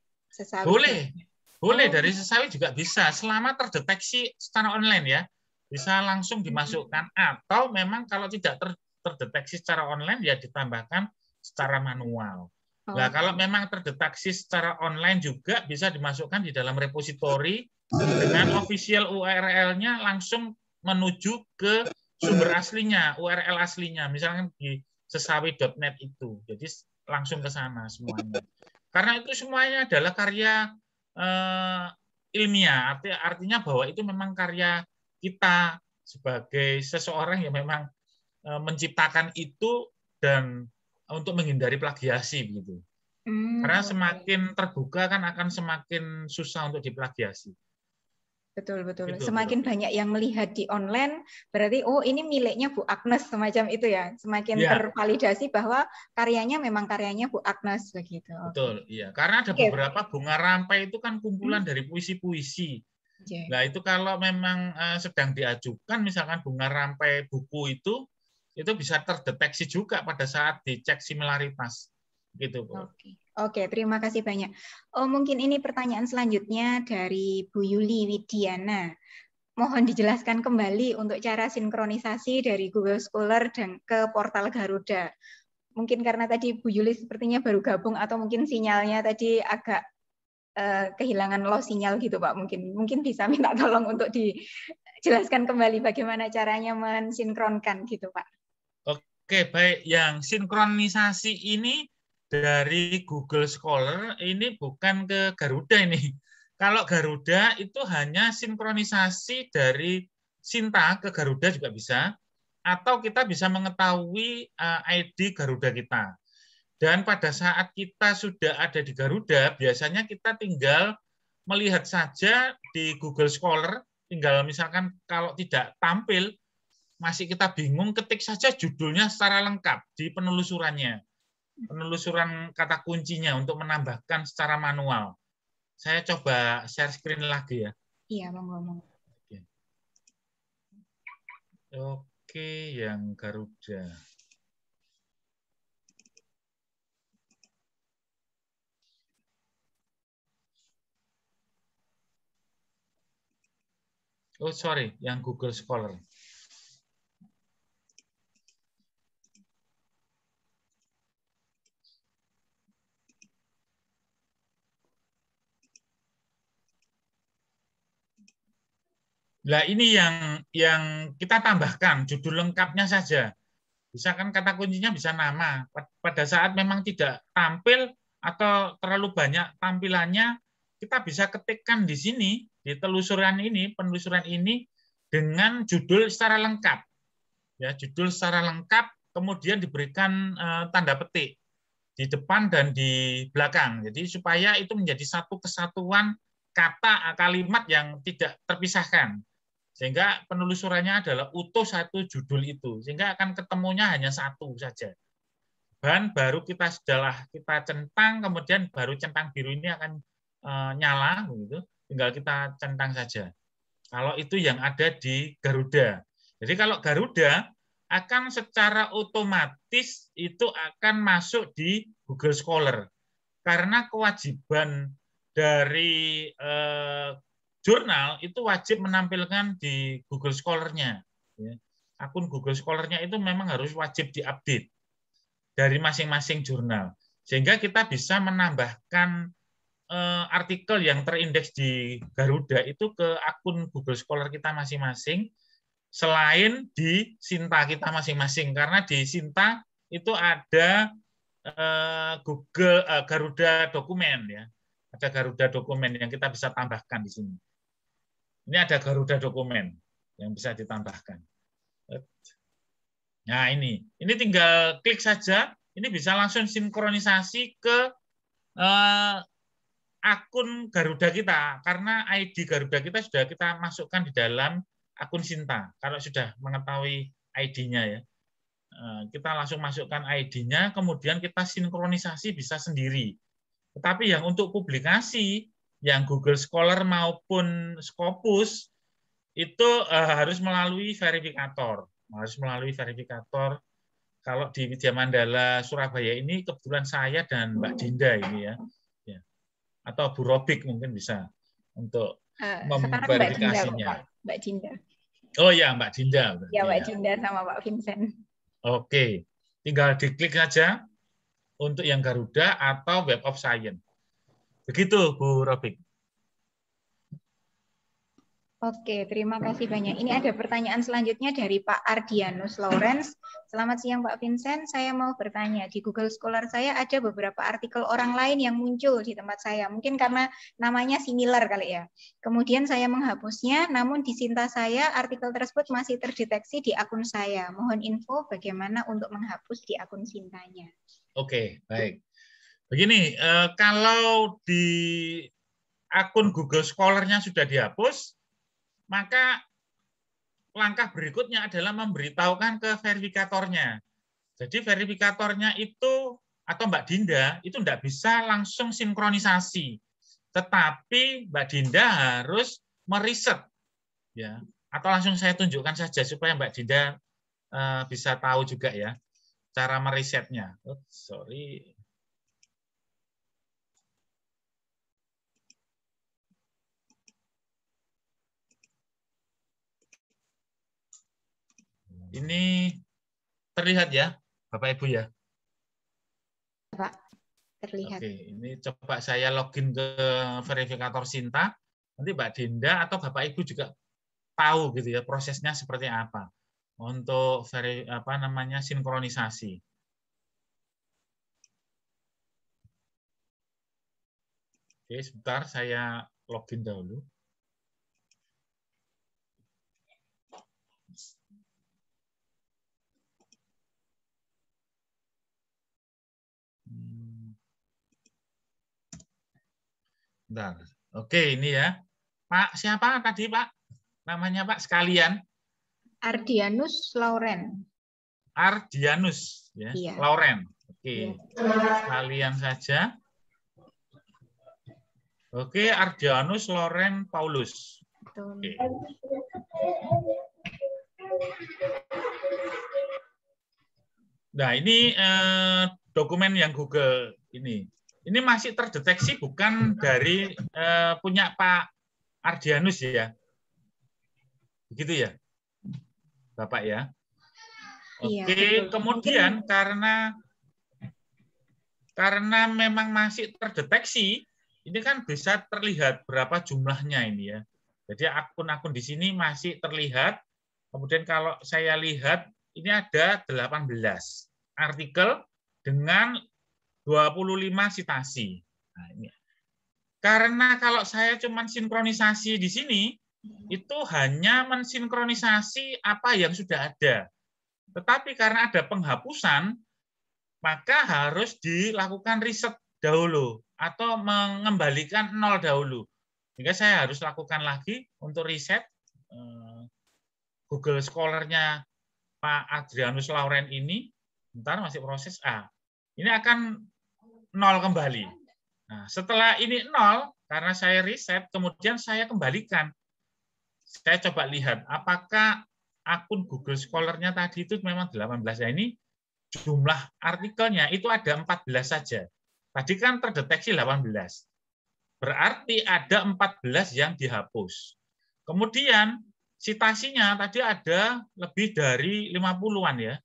Boleh dari Sesawi juga bisa, selama terdeteksi secara online ya, bisa langsung dimasukkan, atau memang kalau tidak terdeteksi secara online ya ditambahkan secara manual. Nah, kalau memang terdeteksi secara online juga bisa dimasukkan di dalam repositori dengan official URL-nya langsung menuju ke sumber aslinya, URL aslinya, misalkan di sesawi.net itu. Jadi langsung ke sana semuanya. Karena itu semuanya adalah karya ilmiah, artinya bahwa itu memang karya kita sebagai seseorang yang memang menciptakan itu dan untuk menghindari plagiasi begitu. Karena semakin terbuka kan akan semakin susah untuk diplagiasi. Betul. Semakin banyak yang melihat di online, berarti oh ini miliknya Bu Agnes semacam itu ya. Semakin tervalidasi bahwa karyanya memang karyanya Bu Agnes begitu. Betul, iya. Karena ada beberapa bunga rampai itu kan kumpulan dari puisi-puisi. Nah, itu kalau memang sedang diajukan misalkan bunga rampai buku itu bisa terdeteksi juga pada saat dicek similaritas. Gitu, Bu. Oke, terima kasih banyak. Oh, mungkin ini pertanyaan selanjutnya dari Bu Yuli Widiana. Mohon dijelaskan kembali untuk cara sinkronisasi dari Google Scholar dan ke portal Garuda. Mungkin karena tadi Bu Yuli sepertinya baru gabung atau mungkin sinyalnya tadi agak kehilangan loss sinyal gitu, Pak. Mungkin bisa minta tolong untuk dijelaskan kembali bagaimana caranya mensinkronkan gitu, Pak. Oke, baik. Yang sinkronisasi ini dari Google Scholar ini bukan ke Garuda ini. Kalau Garuda itu hanya sinkronisasi dari Sinta ke Garuda juga bisa, atau kita bisa mengetahui ID Garuda kita. Dan pada saat kita sudah ada di Garuda, biasanya kita tinggal melihat saja di Google Scholar, tinggal misalkan kalau tidak tampil, masih kita bingung, ketik saja judulnya secara lengkap di penelusurannya. Penelusuran kata kuncinya untuk menambahkan secara manual. Saya coba share screen lagi ya. Iya, monggo. Oke, yang Garuda. Oh, sorry, yang Google Scholar. Nah, ini yang kita tambahkan, judul lengkapnya saja. Misalkan kata kuncinya bisa nama. Pada saat memang tidak tampil atau terlalu banyak tampilannya, kita bisa ketikkan di sini, di penelusuran ini dengan judul secara lengkap. Ya, judul secara lengkap, kemudian diberikan tanda petik di depan dan di belakang. Jadi supaya itu menjadi satu kesatuan kata kalimat yang tidak terpisahkan. Sehingga penelusurannya adalah utuh satu judul itu, sehingga akan ketemunya hanya satu saja. Dan baru setelah kita centang, kemudian baru centang biru ini akan nyala, gitu. Tinggal kita centang saja. Kalau itu yang ada di Garuda. Jadi kalau Garuda akan secara otomatis itu akan masuk di Google Scholar, karena kewajiban dari jurnal itu wajib menampilkan di Google Scholar-nya. Akun Google Scholar-nya itu memang harus wajib diupdate dari masing-masing jurnal. Sehingga kita bisa menambahkan artikel yang terindeks di Garuda itu ke akun Google Scholar kita masing-masing, selain di Sinta kita masing-masing. Karena di Sinta itu ada Google Garuda dokumen ya. Ada Garuda dokumen yang kita bisa tambahkan di sini. Ini ada Garuda dokumen yang bisa ditambahkan. Nah, ini tinggal klik saja, ini bisa langsung sinkronisasi ke akun Garuda kita, karena ID Garuda kita sudah kita masukkan di dalam akun Sinta. Kalau sudah mengetahui ID-nya ya, kita langsung masukkan ID-nya, kemudian kita sinkronisasi bisa sendiri. Tetapi yang untuk publikasi, yang Google Scholar maupun Scopus, itu harus melalui verifikator. Kalau di Widya Mandala Surabaya ini kebetulan saya dan Mbak Dinda ini ya. Atau Bu Robik mungkin bisa untuk memverifikasinya. Mbak Dinda. Oh ya, Mbak Dinda. Ya, Mbak Dinda sama Pak Vincent. Oke, tinggal diklik saja untuk yang Garuda atau Web of Science. Begitu, Bu Robik. Oke, terima kasih banyak. Ini ada pertanyaan selanjutnya dari Pak Ardianus Lawrence. Selamat siang Pak Vincent, saya mau bertanya. Di Google Scholar saya ada beberapa artikel orang lain yang muncul di tempat saya. Mungkin karena namanya similar kali ya. Kemudian saya menghapusnya, namun di Sinta saya artikel tersebut masih terdeteksi di akun saya. Mohon info bagaimana untuk menghapus di akun Sintanya. Oke, baik. Begini, kalau di akun Google Scholar-nya sudah dihapus, maka langkah berikutnya adalah memberitahukan ke verifikatornya. Jadi verifikatornya itu, atau Mbak Dinda, itu tidak bisa langsung sinkronisasi. Tetapi Mbak Dinda harus meriset. Ya. Atau langsung saya tunjukkan saja supaya Mbak Dinda bisa tahu juga ya cara merisetnya. Sorry. Ini terlihat ya, Bapak Ibu ya? Pak, terlihat. Oke, ini coba saya login ke verifikator Sinta. Nanti Mbak Dinda atau Bapak Ibu juga tahu gitu ya prosesnya seperti apa untuk sinkronisasi. Oke, sebentar saya login dahulu. Bentar. Oke, ini ya. Pak, siapa tadi, Pak? Namanya, Pak, sekalian. Ardianus Lauren. Ardianus, ya. Iya. Lauren. Oke. Iya. Sekalian saja. Oke, Ardianus Lauren Paulus. Oke. Nah, ini dokumen yang Google ini. Ini masih terdeteksi bukan dari punya Pak Ardianus ya. Begitu ya, Bapak ya. Oke, iya, kemudian karena memang masih terdeteksi, ini kan bisa terlihat berapa jumlahnya ini ya. Jadi akun-akun di sini masih terlihat. Kemudian kalau saya lihat, ini ada 18 artikel dengan 25 sitasi. Nah, ini. Karena kalau saya cuma sinkronisasi di sini, itu hanya mensinkronisasi apa yang sudah ada. Tetapi karena ada penghapusan, maka harus dilakukan riset dahulu atau mengembalikan 0 dahulu. Sehingga saya harus lakukan lagi untuk riset Google Scholar-nya Pak Adrianus Lauren ini. Bentar, masih proses. Ini akan 0 kembali. Nah, setelah ini 0, karena saya riset, kemudian saya kembalikan. Saya coba lihat, apakah akun Google Scholar-nya tadi itu memang 18. Nah, ini jumlah artikelnya itu ada 14 saja. Tadi kan terdeteksi 18. Berarti ada 14 yang dihapus. Kemudian, citasinya tadi ada lebih dari 50-an ya.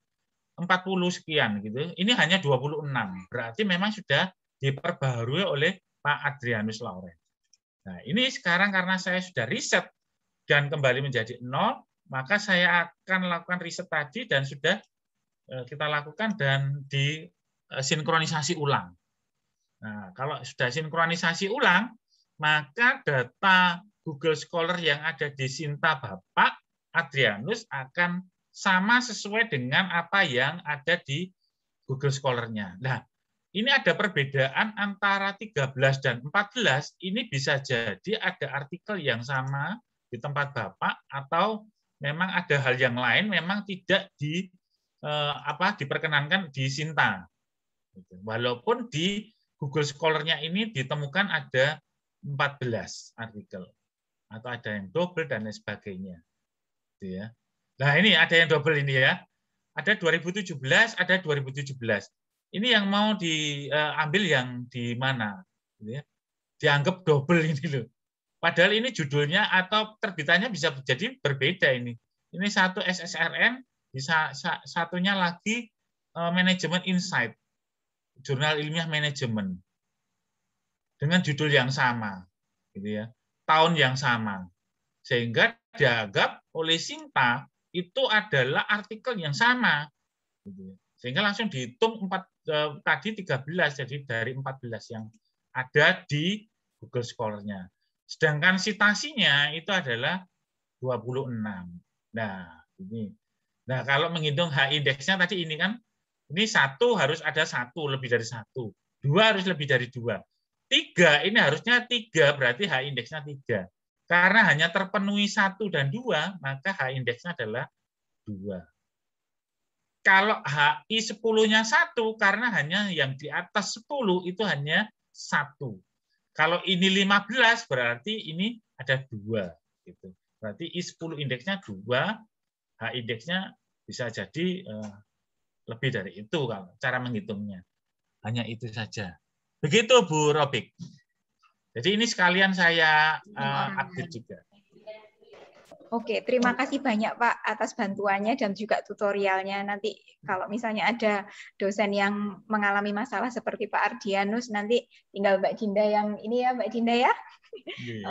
40 sekian gitu. Ini hanya 26. Berarti memang sudah diperbaharui oleh Pak Adrianus Lauren. Nah, ini sekarang karena saya sudah riset dan kembali menjadi 0, maka saya akan lakukan riset tadi dan sudah kita lakukan dan sinkronisasi ulang. Nah, kalau sudah sinkronisasi ulang, maka data Google Scholar yang ada di Sinta Bapak Adrianus akan sama sesuai dengan apa yang ada di Google Scholar-nya. Nah, ini ada perbedaan antara 13 dan 14, ini bisa jadi ada artikel yang sama di tempat Bapak, atau memang ada hal yang lain memang tidak diperkenankan di Sinta. Walaupun di Google Scholar-nya ini ditemukan ada 14 artikel, atau ada yang double dan lain sebagainya. Gitu ya. Nah, ini ada yang double ini ya. Ada 2017, ada 2017. Ini yang mau diambil yang di mana? Gitu ya. Dianggap double ini loh. Padahal ini judulnya atau terbitannya bisa jadi berbeda ini. Ini satu SSRN, bisa satunya lagi Manajemen Insight, Jurnal Ilmiah Manajemen, dengan judul yang sama, gitu ya, tahun yang sama, sehingga dianggap oleh Sinta itu adalah artikel yang sama, gitu ya. Sehingga langsung dihitung tadi 13, jadi dari 14 yang ada di Google Scholar-nya. Sedangkan citasinya itu adalah 26. Nah, ini. Nah, kalau menghitung H-indeksnya tadi ini kan, ini 1 harus ada 1, lebih dari 1. 2 harus lebih dari 2. 3, ini harusnya 3, berarti H-indeksnya 3. Karena hanya terpenuhi 1 dan 2, maka H-indeksnya adalah 2. Kalau HI 10-nya 1, karena hanya yang di atas 10 itu hanya 1. Kalau ini 15, berarti ini ada 2. Gitu. Berarti I10 indeksnya 2, H-indeksnya bisa jadi lebih dari itu kalau cara menghitungnya. Hanya itu saja. Begitu Bu Robik. Jadi ini sekalian saya update juga. Oke, terima kasih banyak Pak atas bantuannya dan juga tutorialnya. Nanti kalau misalnya ada dosen yang mengalami masalah seperti Pak Ardianus, nanti tinggal Mbak Dinda yang ini ya, Mbak Dinda ya.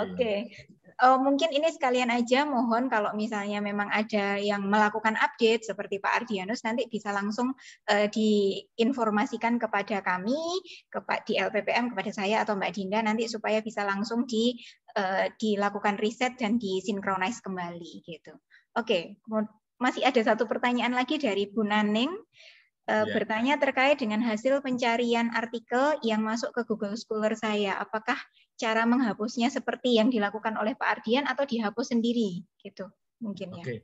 Oke. Mungkin ini sekalian aja, mohon kalau misalnya memang ada yang melakukan update seperti Pak Ardianus, nanti bisa langsung diinformasikan kepada kami, di LPPM, kepada saya atau Mbak Dinda, nanti supaya bisa langsung dilakukan riset dan disinkronize kembali gitu. Oke, masih ada satu pertanyaan lagi dari Bu Naning. Bertanya terkait dengan hasil pencarian artikel yang masuk ke Google Scholar saya. Apakah cara menghapusnya seperti yang dilakukan oleh Pak Ardian atau dihapus sendiri? Gitu mungkin ya. Oke.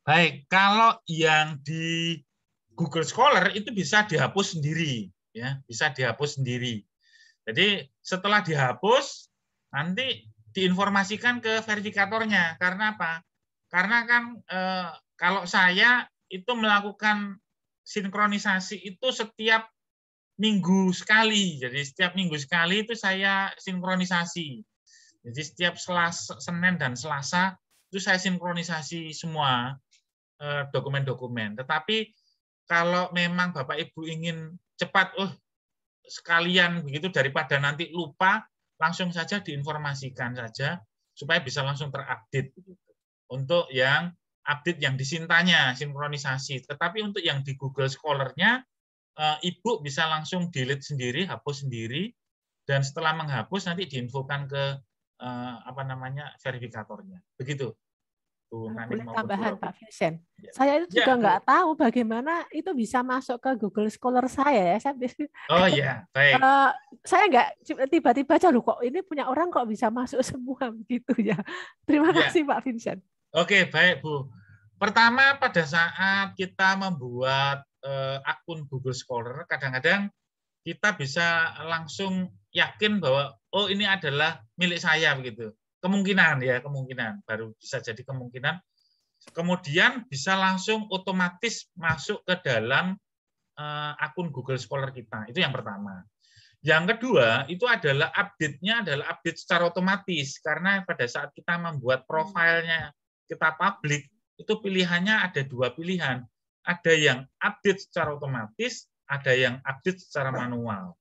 Baik, kalau yang di Google Scholar itu bisa dihapus sendiri, ya, bisa dihapus sendiri. Jadi setelah dihapus nanti diinformasikan ke verifikatornya. Karena apa? Karena kan kalau saya itu melakukan sinkronisasi itu setiap minggu sekali. Jadi setiap minggu sekali itu saya sinkronisasi. Jadi setiap Senin dan Selasa itu saya sinkronisasi semua dokumen-dokumen. Tetapi kalau memang Bapak Ibu ingin cepat, sekalian begitu daripada nanti lupa, langsung saja diinformasikan saja supaya bisa langsung terupdate. Untuk yang update yang disintanya, sinkronisasi. Tetapi untuk yang di Google Scholar-nya, Ibu bisa langsung delete sendiri, hapus sendiri, dan setelah menghapus nanti diinfokan ke verifikatornya. Begitu. Boleh tambahan Pak Vincent. Ya. Saya itu juga nggak tahu bagaimana itu bisa masuk ke Google Scholar saya ya. Oh ya, baik. Saya nggak tiba-tiba aja loh kok ini punya orang kok bisa masuk semua begitu ya. Terima kasih Pak Vincent. Oke, baik Bu. Pertama, pada saat kita membuat akun Google Scholar, kadang-kadang kita bisa langsung yakin bahwa ini adalah milik saya begitu. Kemungkinan baru bisa jadi kemungkinan. Kemudian bisa langsung otomatis masuk ke dalam akun Google Scholar kita. Itu yang pertama. Yang kedua, itu adalah update-nya adalah update secara otomatis karena pada saat kita membuat profilnya kita publik, itu pilihannya ada 2 pilihan. Ada yang update secara otomatis, ada yang update secara manual.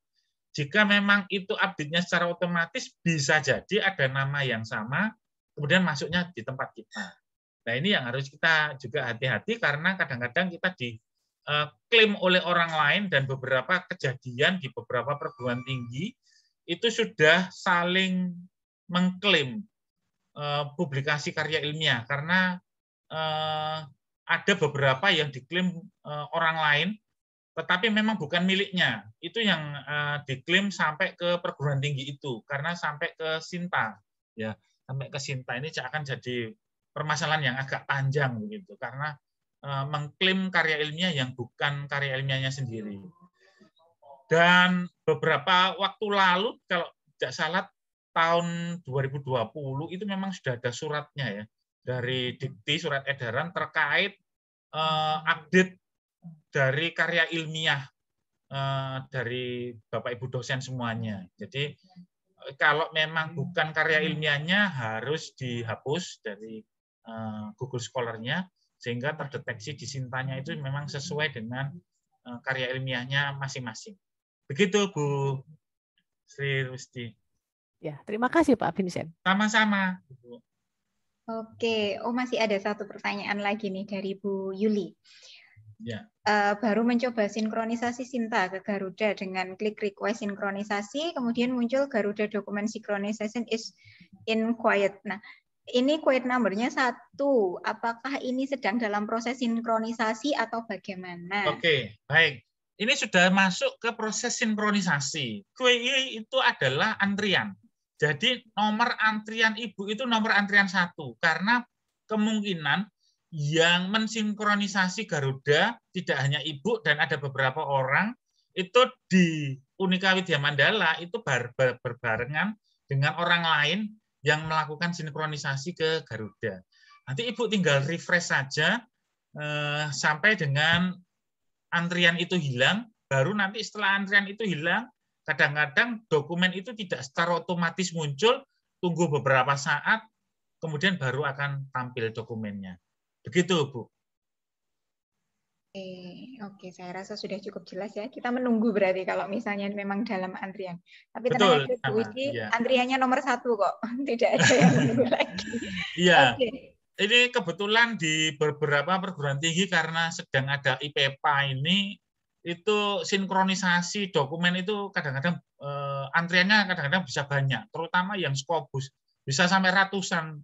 Jika memang itu update-nya secara otomatis, bisa jadi ada nama yang sama, kemudian masuknya di tempat kita. Nah, ini yang harus kita juga hati-hati karena kadang-kadang kita klaim oleh orang lain dan beberapa kejadian di beberapa perguruan tinggi itu sudah saling mengklaim publikasi karya ilmiah karena ada beberapa yang diklaim orang lain tetapi memang bukan miliknya. Itu yang diklaim sampai ke perguruan tinggi itu karena sampai ke Sinta ya. Sampai ke Sinta ini akan jadi permasalahan yang agak panjang begitu karena mengklaim karya ilmiah yang bukan karya ilmiahnya sendiri. Dan beberapa waktu lalu kalau tidak salah tahun 2020 itu memang sudah ada suratnya ya dari Dikti, surat edaran terkait update dari karya ilmiah dari Bapak Ibu dosen semuanya. Jadi kalau memang bukan karya ilmiahnya harus dihapus dari Google Scholar-nya sehingga terdeteksi di Sintanya itu memang sesuai dengan karya ilmiahnya masing-masing. Begitu Bu Sri Rusti. Ya, terima kasih Pak Vincent. Sama-sama. Oke, masih ada satu pertanyaan lagi nih dari Bu Yuli. Ya. Baru mencoba sinkronisasi Sinta ke Garuda dengan klik request sinkronisasi, kemudian muncul Garuda document synchronization is in quiet. Nah, ini quiet number-nya 1. Apakah ini sedang dalam proses sinkronisasi atau bagaimana? Oke, baik. Ini sudah masuk ke proses sinkronisasi. QI itu adalah antrian. Jadi nomor antrian Ibu itu nomor antrian 1 karena kemungkinan yang mensinkronisasi Garuda tidak hanya Ibu dan ada beberapa orang itu di Unika Widya Mandala itu berbarengan dengan orang lain yang melakukan sinkronisasi ke Garuda. Nanti Ibu tinggal refresh saja sampai dengan antrian itu hilang, baru nanti setelah antrian itu hilang, kadang-kadang dokumen itu tidak secara otomatis muncul, tunggu beberapa saat, kemudian baru akan tampil dokumennya. Begitu, Bu. Oke, saya rasa sudah cukup jelas ya. Kita menunggu berarti kalau misalnya memang dalam antrian. Tapi tenang aja, Bu Uci, antriannya nomor 1 kok. Tidak ada yang menunggu lagi. Iya. Ini kebetulan di beberapa perguruan tinggi karena sedang ada IPEPA ini, itu sinkronisasi dokumen itu kadang-kadang antriannya kadang-kadang bisa banyak, terutama yang Scopus. Bisa sampai ratusan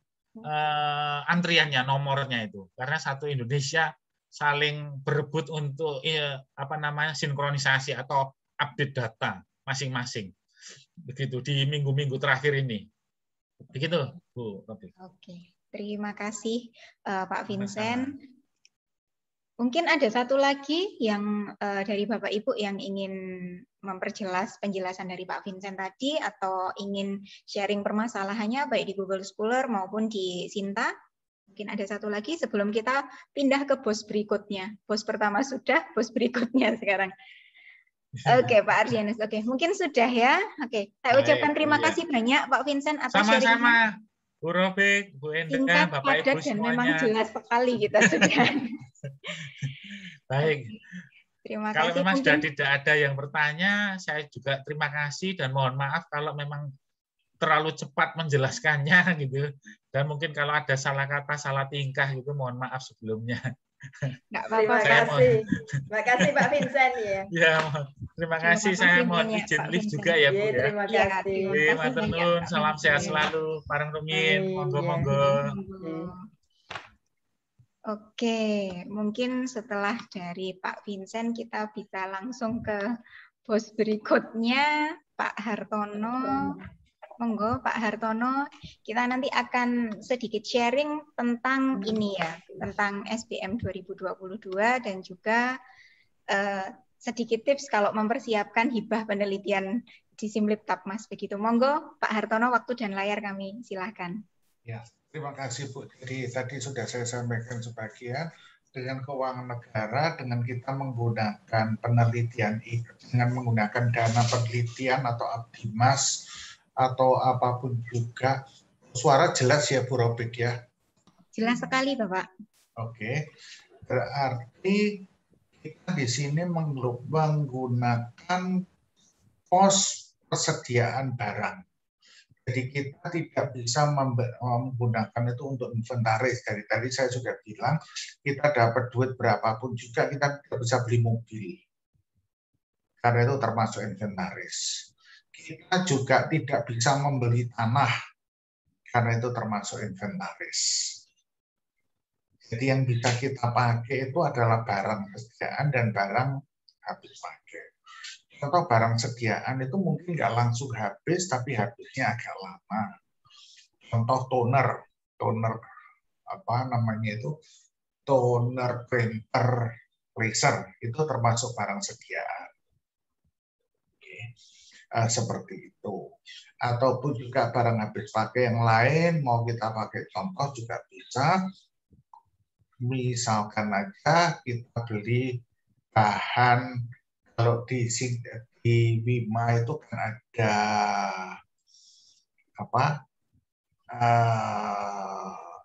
antriannya, nomornya itu. Karena satu Indonesia saling berebut untuk sinkronisasi atau update data masing-masing. Begitu di minggu-minggu terakhir ini. Begitu, Bu. Oke, terima kasih Pak Vincent. Mungkin ada satu lagi yang dari Bapak Ibu yang ingin memperjelas penjelasan dari Pak Vincent tadi atau ingin sharing permasalahannya baik di Google Scholar maupun di Sinta. Mungkin ada satu lagi sebelum kita pindah ke bos berikutnya. Bos pertama sudah, bos berikutnya sekarang. Oke, Pak Ardianus. Oke, mungkin sudah ya. Oke, saya ucapkan terima kasih banyak Pak Vincent atas sharingnya. Sama-sama, Bu Robik, Bu Endra, Bapak Ibu semuanya. Dan memang jelas sekali kita sudah. Baik. Terima kalau kasih. Memang sudah tidak ada yang bertanya, saya juga terima kasih dan mohon maaf kalau memang terlalu cepat menjelaskannya gitu. Dan mungkin kalau ada salah kata, salah tingkah gitu, mohon maaf sebelumnya. Terima kasih. Terima kasih Pak Vincent ya. Ya, terima kasih. Saya mohon izin lift juga ya, Bu ya. Terima kasih. Matur nuwun, salam sehat selalu. Pareng rumiyin, monggo-monggo. Oke, mungkin setelah dari Pak Vincent kita bisa langsung ke bos berikutnya, Pak Hartono. Monggo Pak Hartono, kita nanti akan sedikit sharing tentang ini ya, tentang SBM 2022 dan juga sedikit tips kalau mempersiapkan hibah penelitian di Simlip Tapmas begitu. Monggo Pak Hartono, waktu dan layar kami silakan. Ya. Terima kasih Bu. Jadi tadi sudah saya sampaikan sebagian dengan keuangan negara, dengan kita menggunakan penelitian, dengan menggunakan dana penelitian atau Abdimas atau apapun juga. Suara jelas ya Bu Robik ya? Jelas sekali Bapak. Oke, berarti kita di sini menggunakan pos persediaan barang. Jadi kita tidak bisa menggunakan itu untuk inventaris. Dari tadi saya sudah bilang, kita dapat duit berapapun juga kita tidak bisa beli mobil. Karena itu termasuk inventaris. Kita juga tidak bisa membeli tanah. Karena itu termasuk inventaris. Jadi yang bisa kita pakai itu adalah barang kesediaan dan barang habis pakai. Contoh barang sediaan itu mungkin nggak langsung habis, tapi habisnya agak lama. Contoh toner apa namanya itu, toner, printer, laser itu termasuk barang sediaan. Oke. Seperti itu. Ataupun juga barang habis pakai yang lain, mau kita pakai contoh juga bisa. Misalkan aja kita beli bahan. Kalau di Wima itu kan ada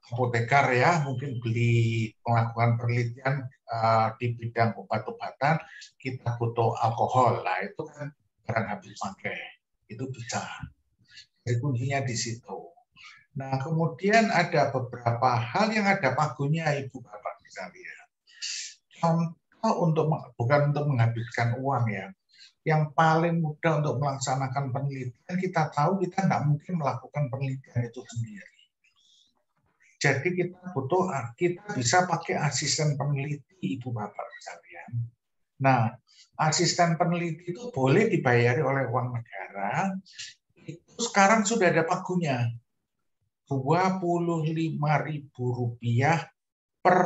apoteker ya, mungkin melakukan penelitian di bidang obat-obatan, kita butuh alkohol, lah itu kan barang habis pakai, itu bisa. Jadi kuncinya di situ. Nah kemudian ada beberapa hal yang ada pagunya Ibu Bapak sekalian. Bukan untuk menghabiskan uang ya. Yang paling mudah untuk melaksanakan penelitian, kita tahu kita nggak mungkin melakukan penelitian itu sendiri. Jadi kita bisa pakai asisten peneliti Ibu Bapak sekalian. Nah, asisten peneliti itu boleh dibayari oleh uang negara. Itu sekarang sudah ada pagunya. Rp25.000 per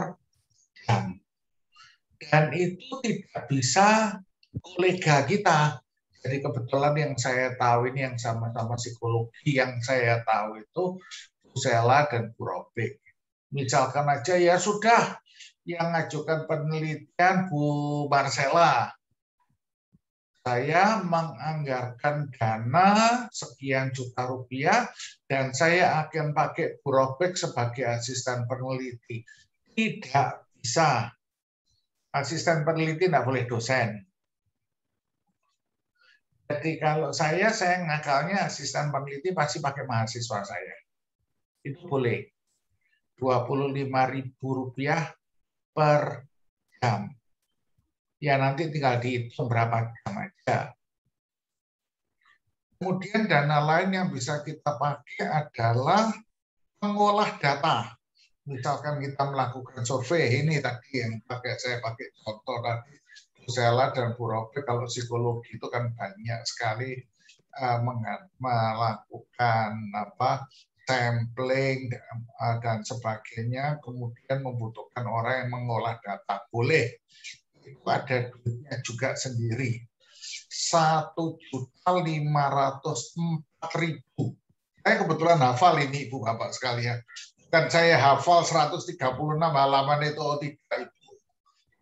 jam. Dan itu tidak bisa kolega kita. Jadi kebetulan yang saya tahu ini yang sama-sama psikologi yang saya tahu itu Bu Sela dan Bu Robik. Misalkan aja ya sudah yang ngajukan penelitian Bu Marcella. Saya menganggarkan dana sekian juta rupiah dan saya akan pakai Bu Robik sebagai asisten peneliti. Tidak bisa. Asisten peneliti tidak boleh dosen. Jadi kalau saya ngakalnya asisten peneliti pasti pakai mahasiswa saya. Itu boleh. Rp25.000 per jam. Ya nanti tinggal dihitung berapa jam aja. Kemudian dana lain yang bisa kita pakai adalah mengolah data. Misalkan kita melakukan survei, ini tadi yang saya pakai contoh tadi, Bu Sela dan Bu Robik, kalau psikologi itu kan banyak sekali melakukan sampling dan sebagainya, kemudian membutuhkan orang yang mengolah data. Boleh, itu ada duitnya juga sendiri. 1.504.000. Saya kebetulan hafal ini Ibu Bapak sekalian. Dan saya hafal 136 halaman itu tidak Ibu.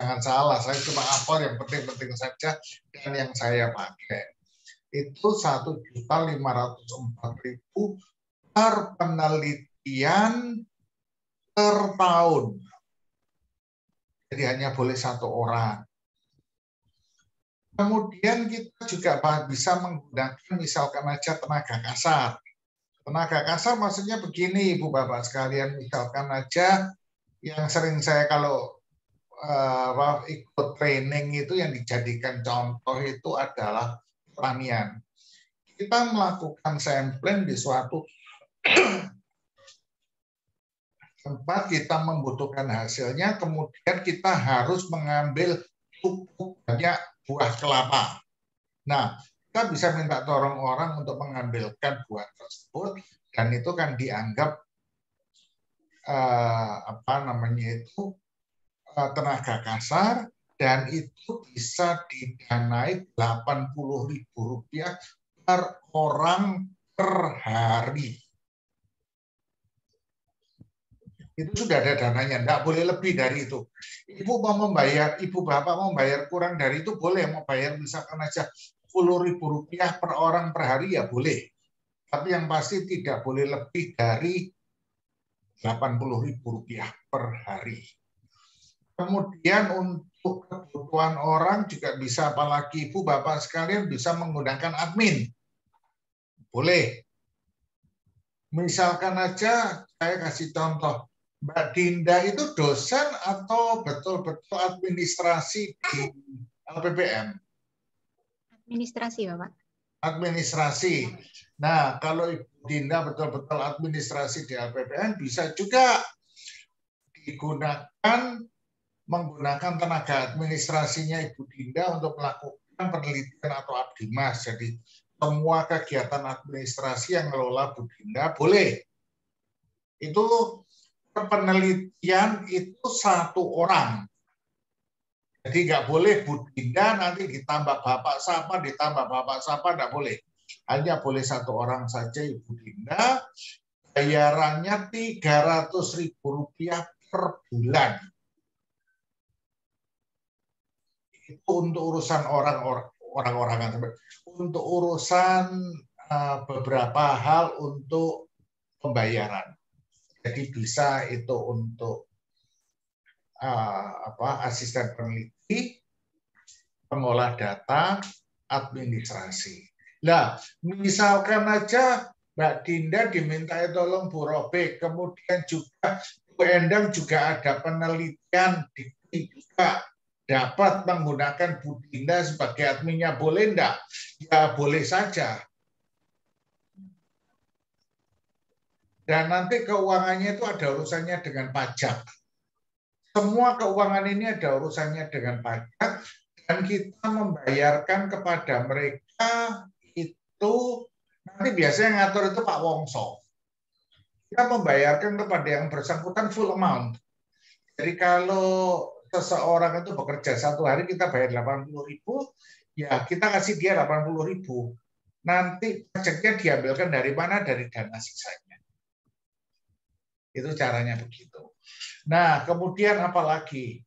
Jangan salah, saya cuma hafal yang penting-penting saja dan yang saya pakai. Itu 1.504.000 per penelitian per tahun. Jadi hanya boleh satu orang. Kemudian kita juga bisa menggunakan misalkan aja tenaga kasar. Tenaga kasar maksudnya begini Ibu Bapak sekalian, misalkan aja yang sering saya kalau ikut training itu yang dijadikan contoh itu adalah pertanian. Kita melakukan sampling di suatu tempat, kita membutuhkan hasilnya, kemudian kita harus mengambil cukup banyak buah kelapa. Nah, kita bisa minta tolong orang untuk mengambilkan buah tersebut dan itu kan dianggap tenaga kasar dan itu bisa didanai Rp80.000 per orang per hari. Itu sudah ada dananya, tidak boleh lebih dari itu. Ibu bapak mau membayar kurang dari itu boleh, mau bayar misalkan aja Rp10.000 per orang per hari ya boleh. Tapi yang pasti tidak boleh lebih dari Rp80.000 per hari. Kemudian untuk kebutuhan orang juga bisa, apalagi Ibu Bapak sekalian bisa menggunakan admin. Boleh. Misalkan aja saya kasih contoh, Mbak Dinda itu dosen atau betul-betul administrasi di LPPM? Administrasi, Bapak. Administrasi. Nah, kalau Ibu Dinda betul-betul administrasi di LPPM, bisa juga menggunakan tenaga administrasinya Ibu Dinda untuk melakukan penelitian atau abdimas. Jadi semua kegiatan administrasi yang ngelola Bu Dinda boleh. Itu penelitian itu 1 orang. Jadi nggak boleh Bu Dinda nanti ditambah Bapak Sapa, nggak boleh. Hanya boleh 1 orang saja Ibu Dinda. Bayarannya Rp300.000 per bulan. Itu untuk urusan orang-orangan. Untuk urusan beberapa hal untuk pembayaran. Jadi bisa itu untuk asisten peneliti, pengolah data, administrasi. Nah, misalkan aja Mbak Dinda diminta tolong Bu Robek, kemudian juga Bu Endang juga ada penelitian juga dapat menggunakan Bu Dinda sebagai adminnya, boleh enggak? Ya boleh saja. Dan nanti keuangannya itu ada urusannya dengan pajak. Semua keuangan ini ada urusannya dengan pajak, dan kita membayarkan kepada mereka itu, nanti biasanya ngatur itu Pak Wongso. Kita membayarkan kepada yang bersangkutan full amount. Jadi kalau seseorang itu bekerja 1 hari kita bayar 80.000, ya kita kasih dia 80.000. Nanti pajaknya diambilkan dari mana? Dari dana sisanya. Itu caranya begitu. Nah, kemudian apa lagi?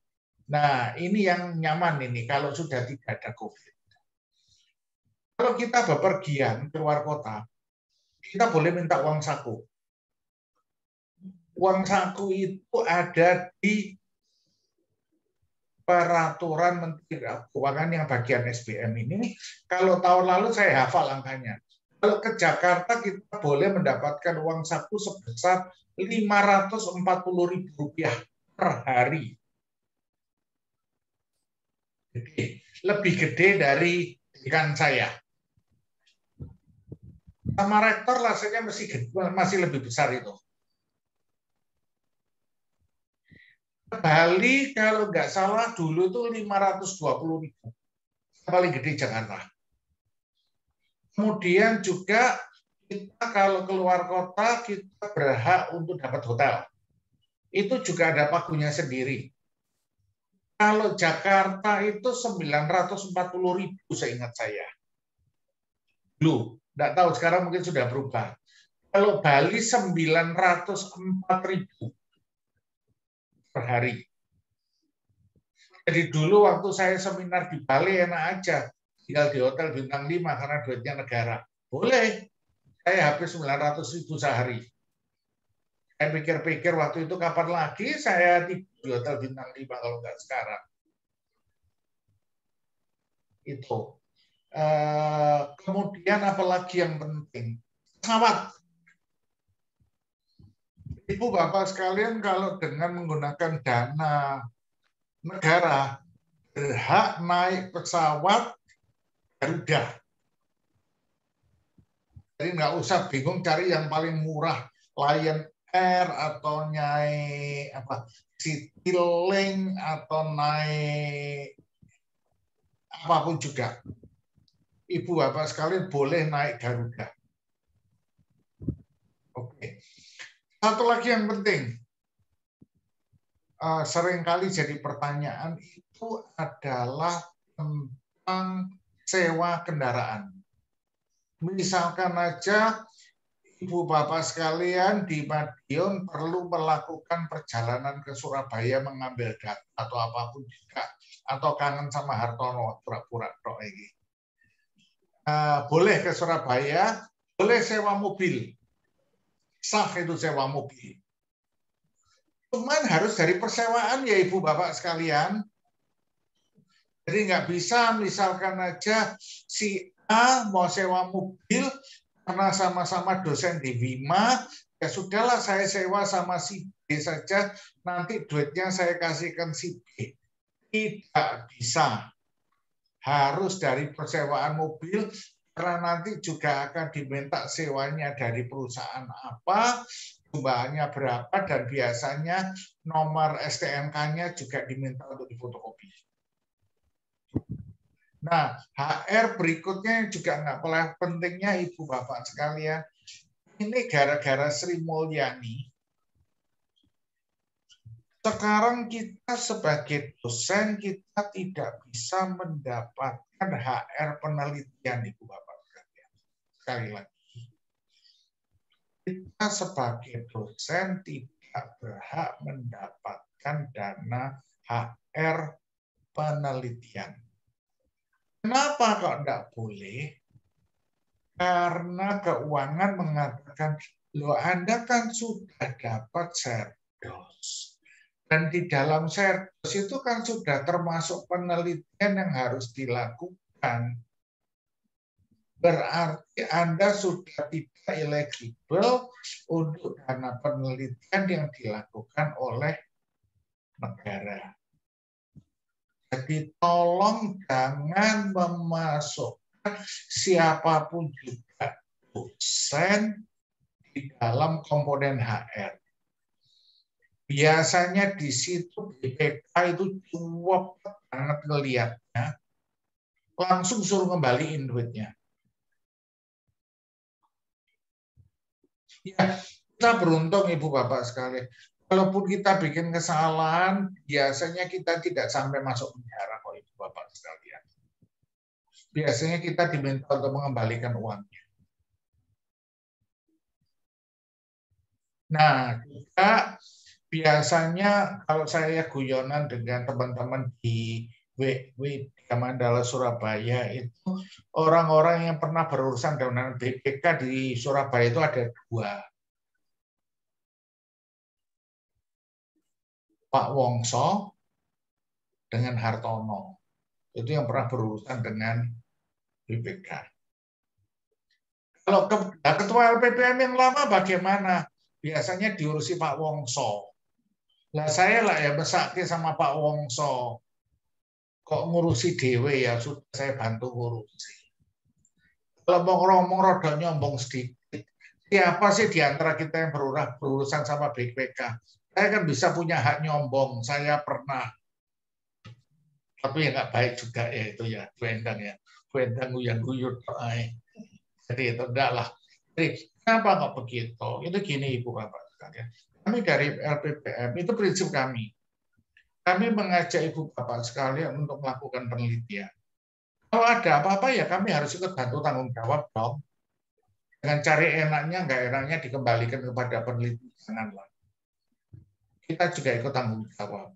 Nah, ini yang nyaman ini kalau sudah tidak ada COVID. Kalau kita bepergian keluar kota, kita boleh minta uang saku. Uang saku itu ada di peraturan Menteri Keuangan yang bagian SBM ini. Kalau tahun lalu saya hafal angkanya. Kalau ke Jakarta kita boleh mendapatkan uang saku sebesar Rp540.000 per hari. Jadi, lebih gede dari dekan saya. Sama rektor rasanya masih lebih besar itu. Bali kalau nggak salah dulu itu 520.000. Paling gede Jakarta. Kemudian juga kita kalau keluar kota kita berhak untuk dapat hotel. Itu juga ada pagunya sendiri. Kalau Jakarta itu 940.000 seingat saya. Dulu, nggak tahu sekarang mungkin sudah berubah. Kalau Bali 904.000 per hari. Jadi dulu waktu saya seminar di Bali enak aja. Tinggal di hotel bintang 5 karena duitnya negara. Boleh. Saya habis 900.000 sehari. Saya pikir-pikir waktu itu kapan lagi saya di hotel bintang 5 kalau nggak sekarang. Itu. Kemudian apalagi yang penting? Pesawat. Ibu Bapak sekalian kalau dengan menggunakan dana negara berhak naik pesawat Garuda. Jadi nggak usah bingung cari yang paling murah, Lion Air atau naik Citylink atau naik apapun juga. Ibu Bapak sekalian boleh naik Garuda. Oke. Satu lagi yang penting, seringkali jadi pertanyaan itu adalah tentang sewa kendaraan. Misalkan aja Ibu Bapak sekalian di Madiun perlu melakukan perjalanan ke Surabaya mengambil data atau apapun juga, atau kangen sama Hartono, pura-pura ini. Boleh ke Surabaya, boleh sewa mobil. Sah itu sewa mobil. Cuman harus dari persewaan ya Ibu Bapak sekalian. Jadi nggak bisa misalkan aja si A mau sewa mobil, karena sama-sama dosen di Wima, ya sudahlah saya sewa sama si B saja, nanti duitnya saya kasihkan si B. Tidak bisa. Harus dari persewaan mobil, karena nanti juga akan diminta sewanya dari perusahaan apa, jumlahnya berapa, dan biasanya nomor STNK-nya juga diminta untuk difotokopi. Nah, HR berikutnya yang juga nggak kalah pentingnya Ibu Bapak sekalian, ini gara-gara Sri Mulyani, sekarang kita sebagai dosen kita tidak bisa mendapatkan HR penelitian Ibu Bapak sekalian. Sekali lagi, kita sebagai dosen tidak berhak mendapatkan dana HR penelitian. Kenapa kok enggak boleh? Karena keuangan mengatakan, loh Anda kan sudah dapat serdos. Dan di dalam serdos itu kan sudah termasuk penelitian yang harus dilakukan. Berarti Anda sudah tidak eligible untuk dana penelitian yang dilakukan oleh negara. Jadi tolong jangan memasukkan siapapun juga dosen di dalam komponen HR. Biasanya di situ BPK itu cukup banget ngelihatnya, langsung suruh kembaliin duitnya. Ya, kita beruntung Ibu Bapak sekalian. Kalaupun kita bikin kesalahan, biasanya kita tidak sampai masuk penjara kok Ibu Bapak sekalian. Biasanya kita diminta untuk mengembalikan uangnya. Nah, juga biasanya kalau saya guyonan dengan teman-teman di WW Mandala Surabaya itu orang-orang yang pernah berurusan dengan BPK di Surabaya itu ada 2. Pak Wongso dengan Hartono. Itu yang pernah berurusan dengan BPK. Kalau ketua LPPM yang lama bagaimana? Biasanya diurusi Pak Wongso. Lah saya lah ya mesake sama Pak Wongso. Kok ngurusi dewe ya, sudah saya bantu ngurusi. Kalau mau ngomong roda nyombong sedikit, siapa sih di antara kita yang berurusan sama BPK? Saya kan bisa punya hak nyombong, saya pernah. Tapi ya nggak baik juga ya itu ya, Bu Endang ya. Bu Endang guyur-guyur. Jadi itu enggak lah. Jadi kenapa nggak begitu? Itu gini Ibu Bapak sekalian. Kami dari LPPM, itu prinsip kami. Kami mengajak Ibu Bapak sekalian untuk melakukan penelitian. Kalau ada apa-apa ya kami harus ikut bantu tanggung jawab dong. Dengan cari enaknya, nggak enaknya dikembalikan kepada peneliti. Janganlah. Kita juga ikut tanggung jawab.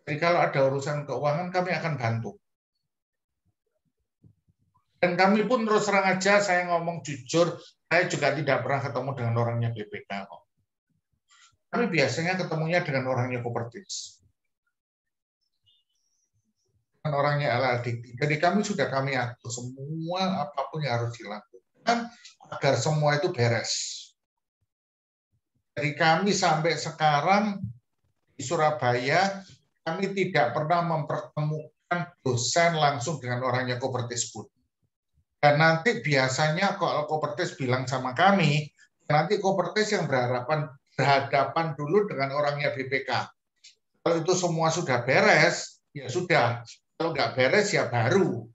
Jadi kalau ada urusan keuangan, kami akan bantu. Dan kami pun terus terang aja, saya ngomong jujur, saya juga tidak pernah ketemu dengan orangnya BPK kok. Kami biasanya ketemunya dengan orangnya Kopertis. Dan orangnya LLDT. Jadi kami sudah kami atur semua apapun yang harus dilakukan agar semua itu beres. Jadi kami sampai sekarang di Surabaya, kami tidak pernah mempertemukan dosen langsung dengan orangnya Kopertis pun. Dan nanti biasanya kalau Kopertis bilang sama kami, nanti Kopertis yang berhadapan dulu dengan orangnya BPK. Kalau itu semua sudah beres, ya sudah. Kalau nggak beres, ya baru.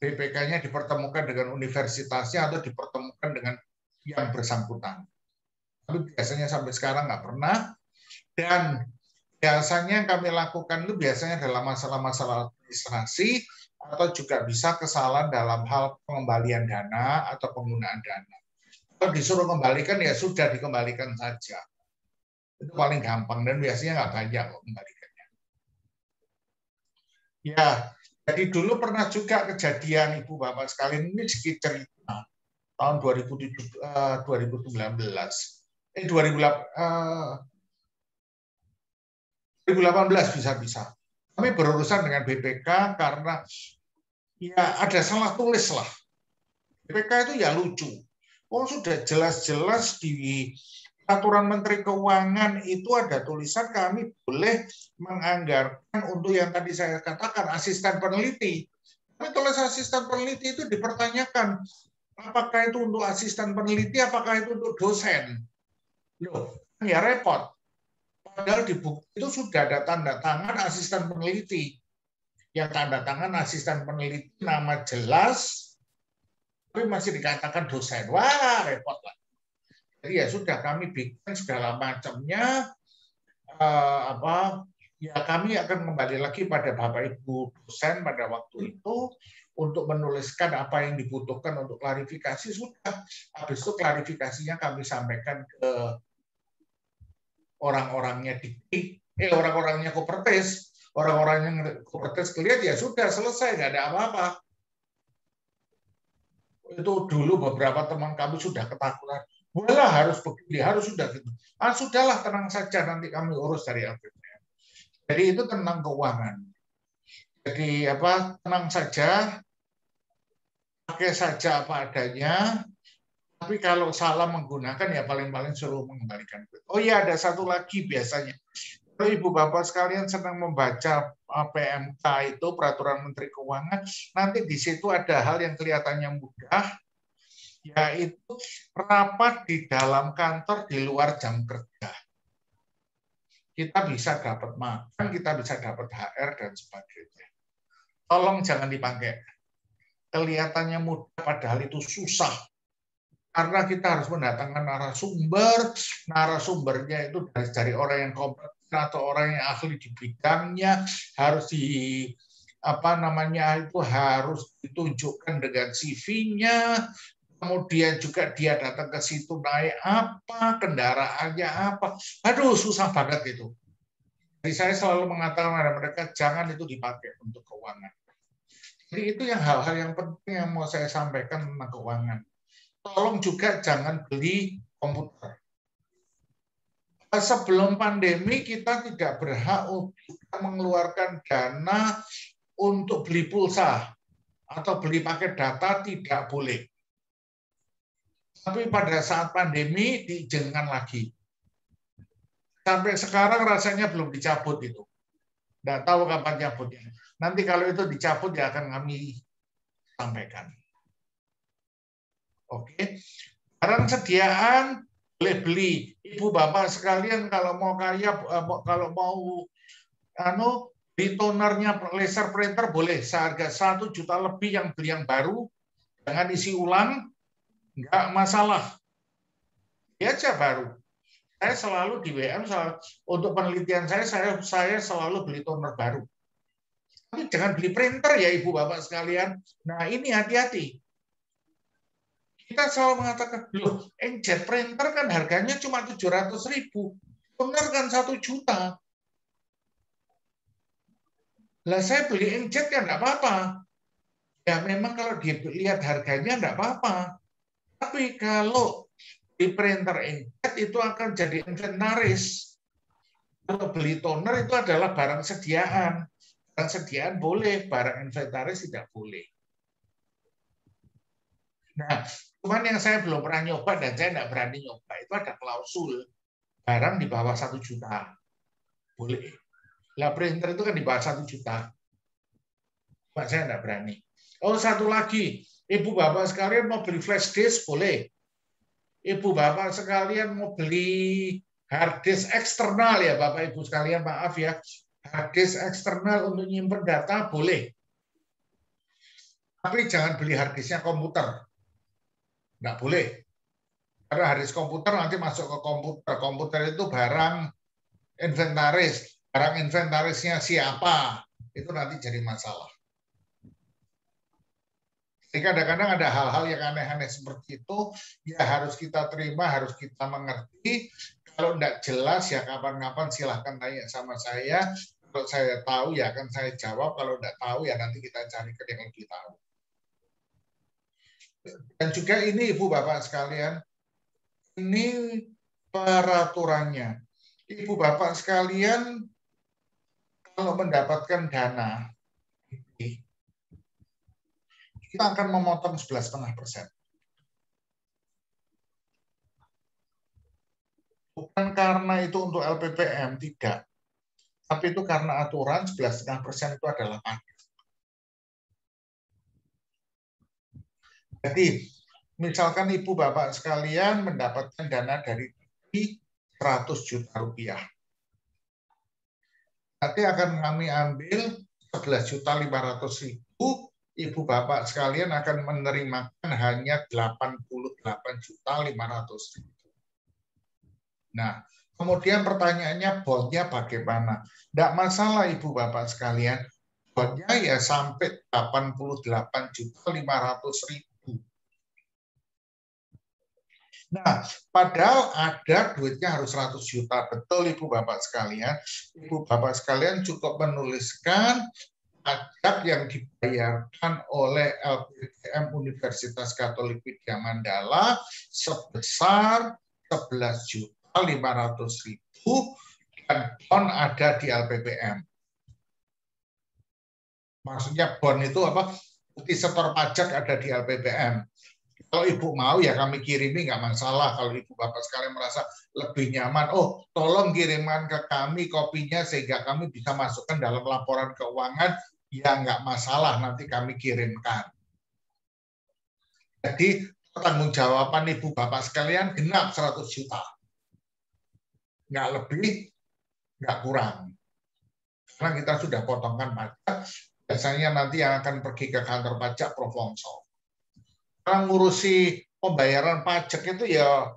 BPK-nya dipertemukan dengan universitasnya atau dipertemukan dengan yang bersangkutan. Tapi biasanya sampai sekarang nggak pernah. Dan biasanya yang kami lakukan itu biasanya dalam masalah-masalah administrasi atau juga bisa kesalahan dalam hal pengembalian dana atau penggunaan dana. Kalau disuruh kembalikan ya sudah dikembalikan saja. Itu paling gampang dan biasanya nggak banyak kembalikannya. Ya, jadi dulu pernah juga kejadian Ibu Bapak sekalian ini sedikit cerita tahun 2019. 2018 bisa-bisa. Kami berurusan dengan BPK karena ya ada salah tulis lah. BPK itu ya lucu. Oh, sudah jelas-jelas di Peraturan Menteri Keuangan itu ada tulisan kami boleh menganggarkan untuk yang tadi saya katakan asisten peneliti. Tapi tulis asisten peneliti itu dipertanyakan, apakah itu untuk asisten peneliti, apakah itu untuk dosen? Loh, ya repot. Padahal di buku itu sudah ada tanda tangan asisten peneliti. Yang tanda tangan asisten peneliti nama jelas, tapi masih dikatakan dosen. Wah, repot lah. Jadi ya sudah kami bikin segala macamnya. Ya kami akan kembali lagi pada Bapak Ibu dosen pada waktu itu untuk menuliskan apa yang dibutuhkan untuk klarifikasi. Sudah. Habis itu klarifikasinya kami sampaikan ke orang-orangnya orang-orangnya Kopertes. Orang-orangnya Kopertes kelihatan ya sudah selesai, nggak ada apa-apa. Itu dulu beberapa teman kami sudah ketakutan. Walah harus begini, harus sudah gitu. Sudahlah tenang saja, nanti kami urus dari APBN. Jadi itu tentang keuangan. Jadi tenang saja, pakai saja apa adanya. Tapi kalau salah menggunakan ya paling-paling suruh mengembalikan. Oh iya, ada satu lagi biasanya. Kalau Ibu Bapak sekalian senang membaca PMK itu Peraturan Menteri Keuangan, nanti di situ ada hal yang kelihatannya mudah, yaitu rapat di dalam kantor di luar jam kerja. Kita bisa dapat makan, kita bisa dapat HR dan sebagainya. Tolong jangan dipakai. Kelihatannya mudah padahal itu susah. Karena kita harus mendatangkan narasumbernya itu dari orang yang kompeten atau orang yang ahli di bidangnya, harus harus ditunjukkan dengan CV-nya, kemudian juga dia datang ke situ naik apa, kendaraannya apa. Aduh, susah banget itu. Jadi saya selalu mengatakan kepada mereka, jangan itu dipakai untuk keuangan. Jadi itu yang hal-hal yang penting yang mau saya sampaikan tentang keuangan. Tolong juga jangan beli komputer. Sebelum pandemi kita tidak berhak untuk mengeluarkan dana untuk beli pulsa atau beli paket data, tidak boleh. Tapi pada saat pandemi diizinkan lagi. Sampai sekarang rasanya belum dicabut itu. Tidak tahu kapan cabutnya. Nanti kalau itu dicabut ya akan kami sampaikan. Oke. Barang sediaan boleh beli. Ibu Bapak sekalian kalau mau beli tonernya laser printer boleh seharga 1 juta lebih yang beli yang baru, jangan isi ulang, enggak masalah. Dia aja baru. Saya selalu di WM untuk penelitian saya selalu beli toner baru. Tapi jangan beli printer ya Ibu Bapak sekalian. Nah, ini hati-hati. Kita selalu mengatakan, loh, inkjet printer kan harganya cuma 700.000, toner kan 1 juta. Lah saya beli inkjet kan enggak apa-apa. Ya memang kalau dilihat harganya enggak apa-apa. Tapi kalau di printer inkjet itu akan jadi inventaris. Kalau beli toner itu adalah barang sediaan. Barang sediaan boleh, barang inventaris tidak boleh. Nah, cuman yang saya belum pernah nyoba dan saya tidak berani nyoba itu ada klausul barang di bawah 1 juta. Boleh. Lah printer itu kan di bawah 1 juta. Pak saya tidak berani. Oh, satu lagi. Ibu Bapak sekalian mau beli flash disk boleh. Ibu Bapak sekalian mau beli hard disk eksternal ya Bapak Ibu sekalian, maaf ya. Hard disk eksternal untuk nyimpen data boleh. Tapi jangan beli hard disknya komputer. Nggak boleh. Karena hard disk komputer nanti masuk ke komputer. Komputer itu barang inventaris. Barang inventarisnya siapa? Itu nanti jadi masalah. Jadi kadang-kadang ada hal-hal yang aneh-aneh seperti itu, ya harus kita terima, harus kita mengerti. Kalau tidak jelas, ya kapan-kapan silahkan tanya sama saya. Kalau saya tahu, ya akan saya jawab. Kalau tidak tahu, ya nanti kita cari yang lebih tahu. Dan juga ini Ibu Bapak sekalian, ini peraturannya. Ibu Bapak sekalian, kalau mendapatkan dana, kita akan memotong 11,5%. Bukan karena itu untuk LPPM, tidak. Tapi itu karena aturan 11,5% itu adalah pajak. Jadi, misalkan Ibu Bapak sekalian mendapatkan dana dari 100 juta rupiah. Nanti akan kami ambil 11.500.000, Ibu Bapak sekalian akan menerimakan hanya 88.500.000. Nah, kemudian pertanyaannya bondnya bagaimana? Tidak masalah Ibu Bapak sekalian, bondnya ya sampai 88.500.000. Nah, padahal ada duitnya harus 100 juta. Betul Ibu Bapak sekalian. Ibu Bapak sekalian cukup menuliskan pajak yang dibayarkan oleh LPPM Universitas Katolik Widya Mandala sebesar 11.500.000 dan bon ada di LPPM. Maksudnya bon itu apa? Bukti setor pajak ada di LPPM. Kalau Ibu mau ya kami kirimi, nggak masalah. Kalau Ibu Bapak sekalian merasa lebih nyaman, oh tolong kirimkan ke kami kopinya sehingga kami bisa masukkan dalam laporan keuangan, ya nggak masalah, nanti kami kirimkan. Jadi pertanggungjawaban Ibu Bapak sekalian genap 100 juta. Nggak lebih, nggak kurang. Karena kita sudah potongkan pajak, biasanya nanti yang akan pergi ke kantor pajak Provongso. Orang ngurusi pembayaran pajak itu ya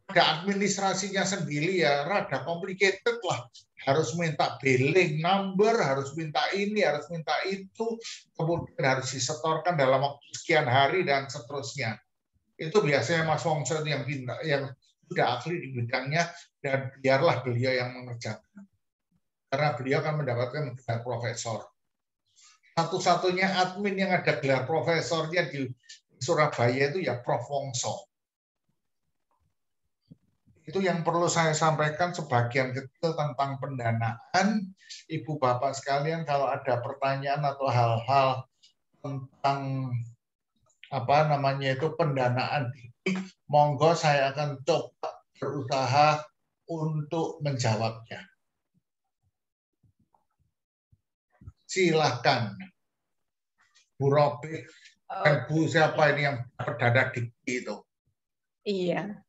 ada administrasinya sendiri ya, rada complicated lah. Harus minta billing number, harus minta ini, harus minta itu, kemudian harus disetorkan dalam waktu sekian hari dan seterusnya. Itu biasanya Mas Wongso yang sudah ahli di bidangnya dan biarlah beliau yang mengerjakan. Karena beliau akan mendapatkan gelar profesor. Satu-satunya admin yang ada gelar profesornya di Surabaya itu ya Prof. Wongso. Itu yang perlu saya sampaikan sebagian kecil tentang pendanaan. Ibu Bapak sekalian kalau ada pertanyaan atau hal-hal tentang apa namanya itu pendanaan ini, monggo saya akan coba berusaha untuk menjawabnya. Silahkan Bu Robi. Dan Bu siapa ini yang berdadak dikti itu? Iya.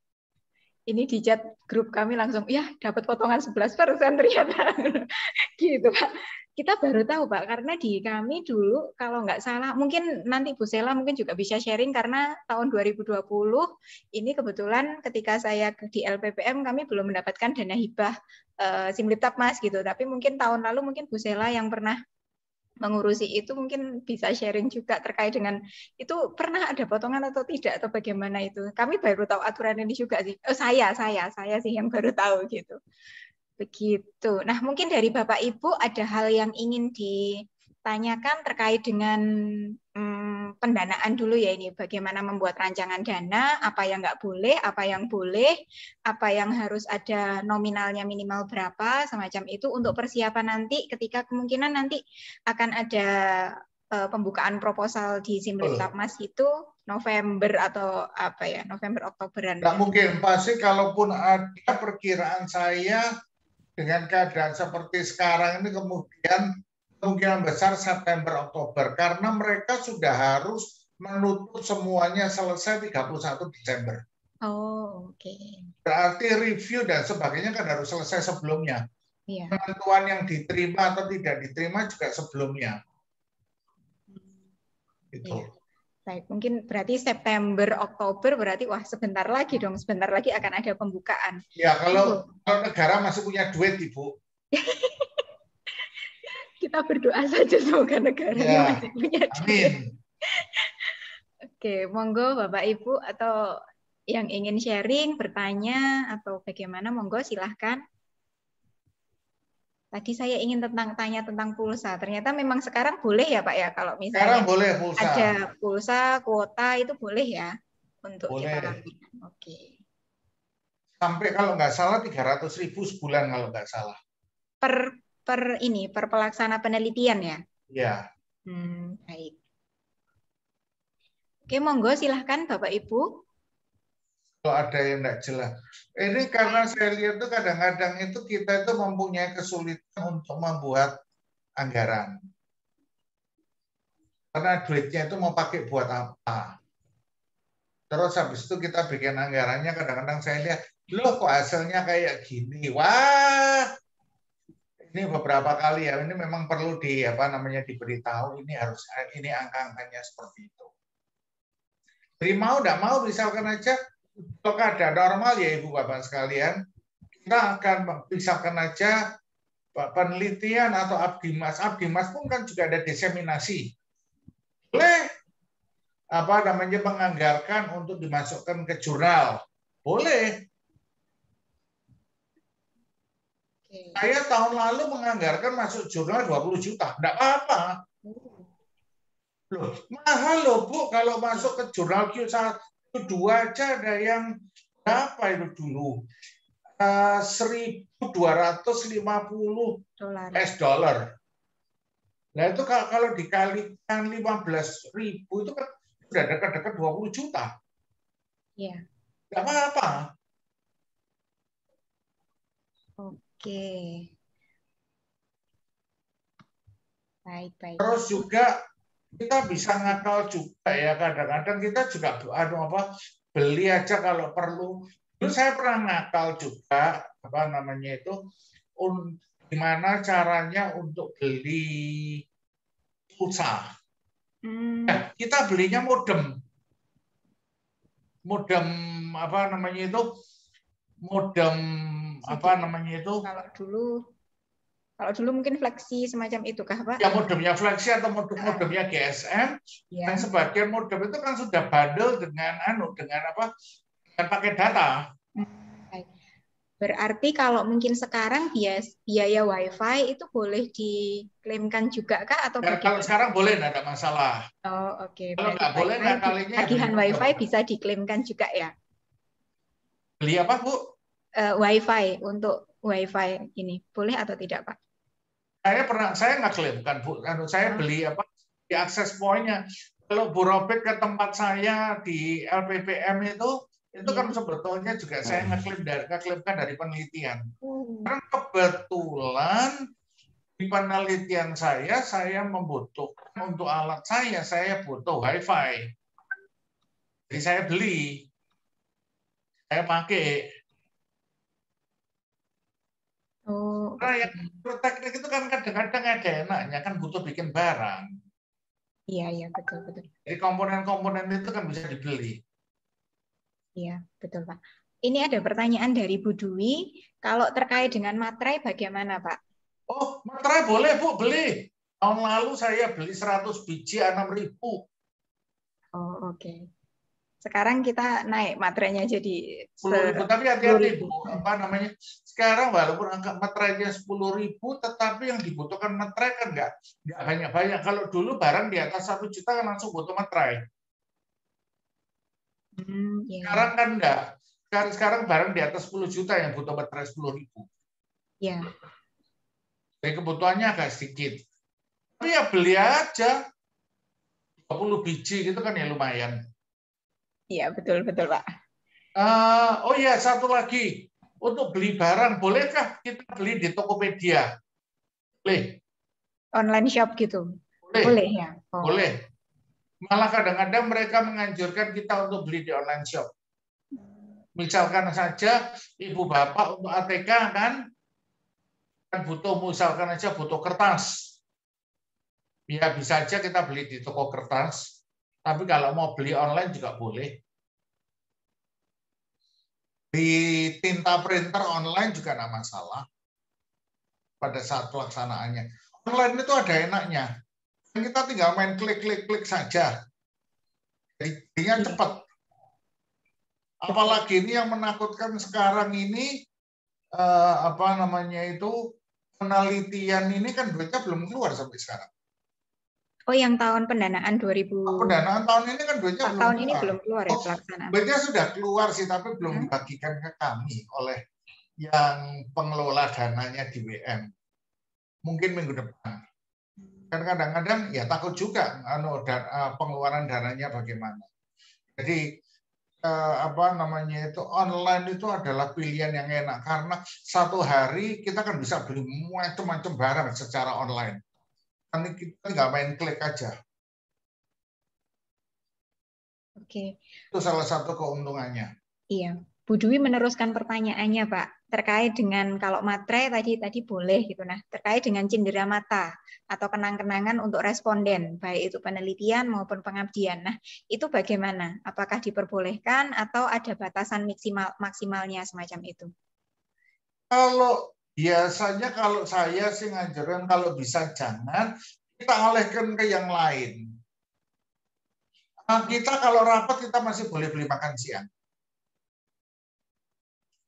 Ini di chat grup kami langsung, ya dapat potongan 11% ternyata. Gitu Pak. Kita baru tahu Pak, karena di kami dulu kalau nggak salah, mungkin nanti Bu Sela mungkin juga bisa sharing karena tahun 2020 ini kebetulan ketika saya di LPPM kami belum mendapatkan dana hibah Simliptapmas gitu. Tapi mungkin tahun lalu mungkin Bu Sela yang pernah mengurusi itu mungkin bisa sharing juga terkait dengan itu pernah ada potongan atau tidak atau bagaimana itu. Kami baru tahu aturan ini juga sih. Oh, saya sih yang baru tahu gitu. Begitu. Nah, mungkin dari Bapak Ibu ada hal yang ingin ditanyakan terkait dengan pendanaan dulu ya ini. Bagaimana membuat rancangan dana, apa yang nggak boleh, apa yang boleh, apa yang harus ada nominalnya minimal berapa, semacam itu untuk persiapan nanti ketika kemungkinan nanti akan ada pembukaan proposal di Simliptapmas itu November atau apa ya, November Oktoberan. Nggak mungkin, pasti kalaupun ada perkiraan saya dengan keadaan seperti sekarang ini kemungkinan besar September Oktober karena mereka sudah harus menutup semuanya selesai 31 Desember. Oh, oke. Okay. Berarti review dan sebagainya kan harus selesai sebelumnya. Iya. Penentuan yang diterima atau tidak diterima juga sebelumnya. Itu. Iya. Baik, mungkin berarti September, Oktober berarti wah sebentar lagi dong, sebentar lagi akan ada pembukaan. Ya, kalau negara masih punya duit, Ibu. Kita berdoa saja semoga negara masih punya duit. Amin. Oke, monggo Bapak Ibu atau yang ingin sharing, bertanya atau bagaimana, monggo silahkan. Tadi saya ingin tanya tentang pulsa. Ternyata memang sekarang boleh ya Pak ya kalau misalnya sekarang boleh pulsa. Ada pulsa, kuota itu boleh ya untuk boleh. kita rapikan. Oke. Sampai kalau nggak salah 300.000 sebulan kalau nggak salah. Per pelaksana penelitian ya? Iya. Baik. Oke, monggo silahkan Bapak Ibu. Kalau ada yang tidak jelas. Ini karena saya lihat itu kadang-kadang itu kita itu mempunyai kesulitan untuk membuat anggaran. Karena duitnya itu mau pakai buat apa. Terus habis itu kita bikin anggarannya, kadang-kadang saya lihat, loh kok hasilnya kayak gini. Wah, ini beberapa kali ya, ini memang perlu diberitahu, ini angka-angkanya seperti itu. Jadi mau tidak mau, misalkan aja, kalau keadaan normal ya Ibu Bapak sekalian, kita akan misalkan aja penelitian atau Abdimas pun kan juga ada diseminasi. Boleh menganggarkan untuk dimasukkan ke jurnal. Boleh. Saya tahun lalu menganggarkan masuk jurnal 20 juta. Enggak apa-apa. Loh, mahal loh Bu kalau masuk ke jurnal Q1, Q2 aja ada yang berapa itu dulu? 1.250 $. Nah itu kalau dikalikan 15.000 itu kan sudah dekat-dekat 20 juta. Iya. Nggak apa-apa. Oke. Baik. Terus juga kita bisa ngakal juga ya, kadang-kadang kita juga beli aja kalau perlu. Dulu saya pernah ngakal juga gimana caranya untuk beli pulsa. Nah, kita belinya modem Kalau dulu mungkin fleksi semacam itu kah, Pak? Ya modemnya fleksi atau modemnya GSM. Ya. Dan sebagian modem itu kan sudah bundle dengan pakai data. Berarti kalau mungkin sekarang biaya WiFi itu boleh diklaimkan juga kah atau kalau sekarang boleh, tidak ada masalah. Oh, oke. Kalau nggak boleh, kalinya tagihan WiFi bisa diklaimkan juga ya? Beli apa, Bu? WiFi untuk WiFi ini boleh atau tidak, Pak? Saya nggak klaimkan, Bu. Saya beli di access point-nya. Kalau Bu Robert ke tempat saya di LPPM itu kan sebetulnya juga saya ngeklaimkan dari penelitian. Karena kebetulan di penelitian saya membutuhkan untuk alat saya butuh WiFi. Jadi saya beli, saya pakai. Karena yang teknik itu kan kadang-kadang ada enaknya, kan butuh bikin barang. Iya, betul. Jadi komponen-komponen itu kan bisa dibeli. Iya, betul Pak. Ini ada pertanyaan dari Bu Dwi. Kalau terkait dengan materai bagaimana Pak? Oh, materai boleh Bu, beli. Tahun lalu saya beli 100 biji 6.000. Oh, oke. Sekarang kita naik materainya jadi 10.000, tapi hati-hati Bu. Sekarang walaupun angka materainya 10.000, tetapi yang dibutuhkan materai kan nggak banyak-banyak. Kalau dulu barang di atas 1 juta kan langsung butuh materai. Sekarang kan enggak. Sekarang barang di atas 10 juta yang butuh materai 10.000. Iya. Jadi kebutuhannya agak sedikit. Tapi ya beli aja. 20 biji gitu kan ya lumayan. Iya, betul Pak. Oh iya, satu lagi. Untuk beli barang, bolehkah kita beli di Tokopedia? Boleh. Online shop gitu? Boleh ya? Oh. Boleh. Malah kadang-kadang mereka menganjurkan kita untuk beli di online shop. Misalkan saja Ibu Bapak untuk ATK kan butuh, misalkan aja butuh kertas. Ya bisa aja kita beli di toko kertas. Tapi kalau mau beli online juga boleh. Di tinta printer online juga tidak masalah pada saat pelaksanaannya. Online itu ada enaknya. Kita tinggal main klik saja. Jadinya cepat. Apalagi ini yang menakutkan sekarang ini, penelitian ini kan duitnya belum keluar sampai sekarang. Oh, yang tahun pendanaan 2000. Pendanaan tahun ini kan duitnya belum keluar ya pelaksanaan. Duitnya sudah keluar sih, tapi belum dibagikan ke kami oleh yang pengelola dananya di WM. Mungkin minggu depan. Kan kadang-kadang ya takut juga pengeluaran dananya bagaimana. Jadi online itu adalah pilihan yang enak karena satu hari kita kan bisa beli macam-macam barang secara online. Nanti kita nggak main klik aja. Oke. Itu salah satu keuntungannya. Iya. Bu Dwi meneruskan pertanyaannya, Pak, terkait dengan kalau matre tadi boleh gitu. Nah, terkait dengan cindera mata atau kenang-kenangan untuk responden, baik itu penelitian maupun pengabdian. Nah, itu bagaimana? Apakah diperbolehkan atau ada batasan maksimalnya semacam itu? Kalau biasanya kalau saya sih ngajarin kalau bisa jangan, kita alihkan ke yang lain. Kita kalau rapat kita masih boleh beli makan siang.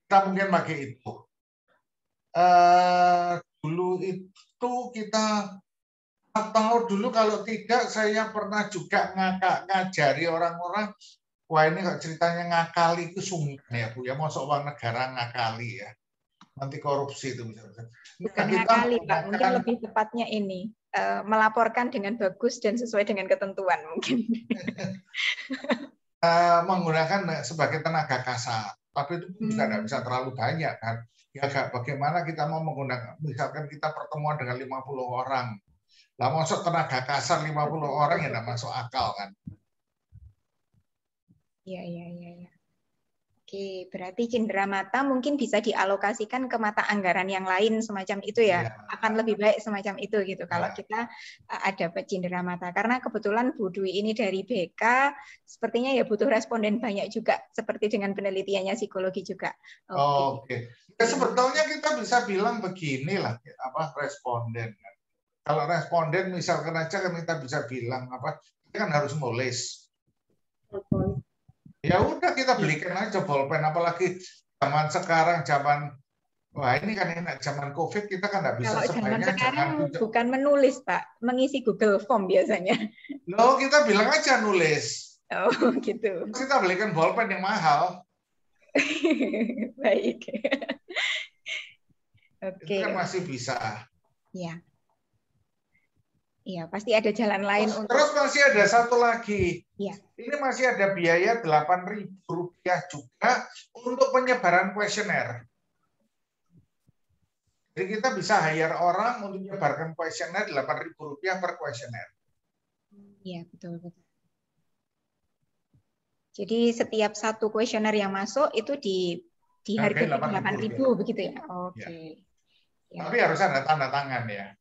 Kita mungkin pakai itu. Dulu itu kita, atau dulu kalau tidak saya pernah juga ngajari orang-orang, wah ini kok ceritanya ngakali itu sungguh ya Bu ya, masuk uang negara ngakali ya, nanti korupsi itu misalnya. Bukan ngakali Pak, mungkin lebih tepatnya ini melaporkan dengan bagus dan sesuai dengan ketentuan mungkin. Menggunakan sebagai tenaga kasar. Tapi itu juga tidak bisa terlalu banyak kan. Ya bagaimana kita mau menggunakan, misalkan kita pertemuan dengan 50 orang. Lah masuk tenaga kasar 50 orang ya tidak masuk akal kan. Iya. Oke, berarti cindera mata mungkin bisa dialokasikan ke mata anggaran yang lain semacam itu ya. Akan lebih baik semacam itu gitu kalau kita ada cindera mata. Karena kebetulan Bu Dwi ini dari BK, sepertinya ya butuh responden banyak juga seperti dengan penelitiannya psikologi juga. Oke. Ya, sebetulnya kita bisa bilang beginilah responden. Kalau responden misalkan aja kan kita bisa bilang kita kan harus nulis. Ya udah kita belikan aja bolpen, apalagi zaman sekarang wah ini kan enak zaman COVID kita kan nggak bisa sebaiknya jangan bukan menulis Pak, mengisi Google Form biasanya. Loh kita bilang aja nulis. Oh gitu. Terus kita belikan bolpen yang mahal. Baik. Oke. Itu kan masih bisa. Ya. Iya, pasti ada jalan lain. Terus masih ada satu lagi. Ya. Ini masih ada biaya Rp8.000 juga untuk penyebaran kuesioner. Jadi kita bisa hire orang untuk menyebarkan kuesioner Rp8.000 per kuesioner. Iya, betul. Jadi setiap satu kuesioner yang masuk itu dihargai 8.000 begitu ya. Oke. Ya. Tapi harus ada tanda tangan ya.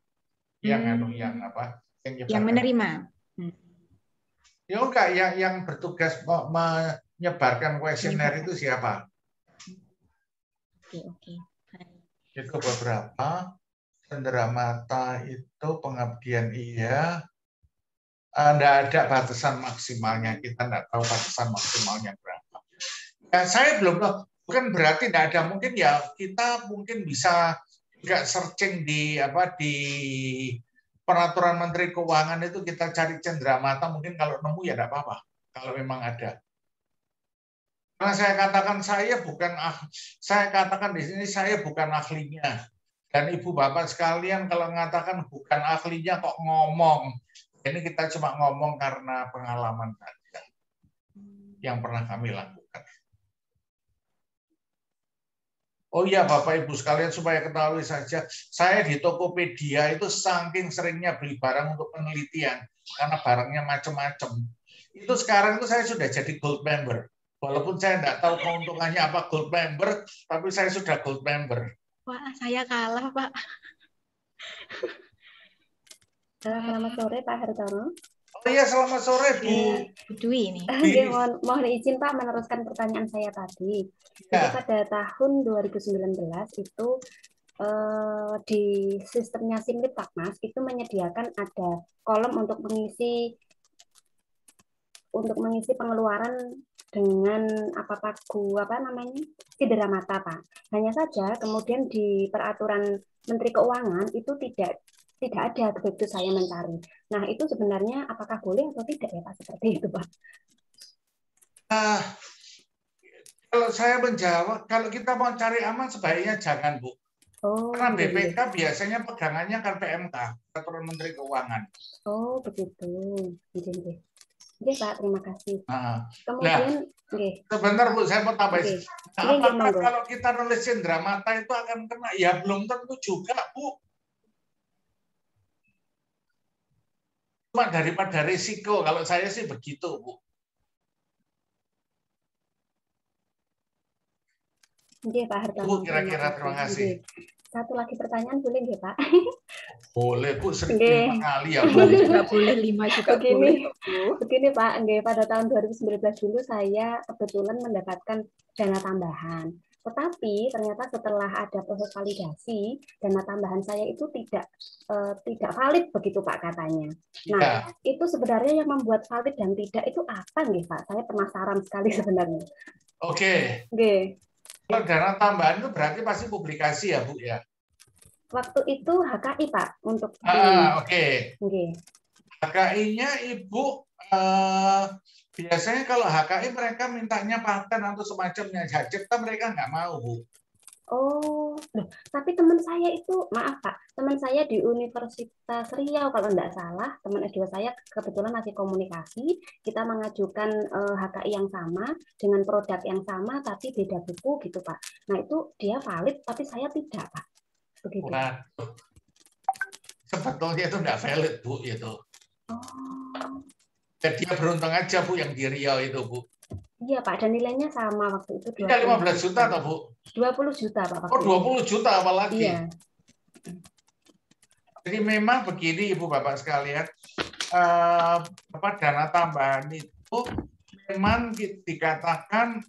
Yang menerima. Ya enggak, yang bertugas menyebarkan kuesioner itu siapa? Oke. Itu beberapa. Cendera mata itu pengabdian iya. Enggak ada batasan maksimalnya, kita enggak tahu batasan maksimalnya berapa. Ya, saya belum tahu, bukan berarti enggak ada, mungkin ya kita mungkin bisa juga searching di peraturan Menteri Keuangan itu kita cari cendera mata, mungkin kalau nemu ya enggak apa-apa, kalau memang ada. Karena saya katakan di sini saya bukan ahlinya. Dan Ibu Bapak sekalian kalau mengatakan bukan ahlinya kok ngomong. Ini kita cuma ngomong karena pengalaman saja yang pernah kami lakukan. Oh iya Bapak Ibu sekalian supaya ketahui saja, saya di Tokopedia itu saking seringnya beli barang untuk penelitian karena barangnya macam-macam. Itu sekarang itu saya sudah jadi gold member. Walaupun saya tidak tahu keuntungannya apa gold member, tapi saya sudah gold member. Wah, saya kalah Pak. Selamat sore Pak Hartono. Oh iya, selamat sore Bu Dwi ini. Mohon izin Pak meneruskan pertanyaan saya tadi. Jadi pada tahun 2019 itu di sistemnya Simliptakmas itu menyediakan ada kolom untuk mengisi pengeluaran dengan cindera mata Pak. Hanya saja kemudian di peraturan Menteri Keuangan itu tidak ada begitu saya mencari. Nah, itu sebenarnya apakah boleh atau tidak ya Pak seperti itu Pak? Kalau saya menjawab, kalau kita mau cari aman sebaiknya jangan Bu. Karena BPK biasanya pegangannya kan PMK, Peraturan Menteri Keuangan. Oh begitu. Oke Pak, terima kasih. Kemudian Sebentar Bu, saya mau tambah. Apakah kalau kita nulis cendramata itu akan kena? Ya belum tentu juga Bu. Cuma daripada risiko, kalau saya sih begitu Bu. Oke, Pak Hartono. Bu, kira-kira terima kasih. Satu lagi pertanyaan boleh nggih, Pak? Boleh Bu, sering 5 kali ya Bu. Juga boleh 5 juga boleh. Begini Pak, pada tahun 2019 dulu saya kebetulan mendapatkan dana tambahan. Tetapi ternyata setelah ada proses validasi, dana tambahan saya itu tidak valid begitu Pak katanya. Nah, itu sebenarnya yang membuat valid dan tidak itu apa nih Pak? Saya penasaran sekali sebenarnya. Oke. Kalau dana tambahan itu berarti pasti publikasi ya Bu ya? Waktu itu HKI Pak untuk Oke. HKI-nya Ibu biasanya kalau HKI mereka mintanya paten atau semacamnya, hak cipta mereka nggak mau Bu. Oh, tapi teman saya itu, maaf Pak, teman saya di Universitas Riau kalau nggak salah, teman S2 saya kebetulan masih komunikasi, kita mengajukan HKI yang sama dengan produk yang sama tapi beda buku gitu Pak. Nah itu dia valid tapi saya tidak Pak. Begitu. Nah, sebetulnya itu nggak valid Bu itu. Jadi dia beruntung aja Bu yang di Riau itu Bu. Iya Pak, dan nilainya sama waktu itu. Kita 15 juta atau Bu? 20 juta Pak. Oh 20 juta apalagi. Iya. Jadi memang begini Ibu Bapak sekalian, dana tambahan itu memang dikatakan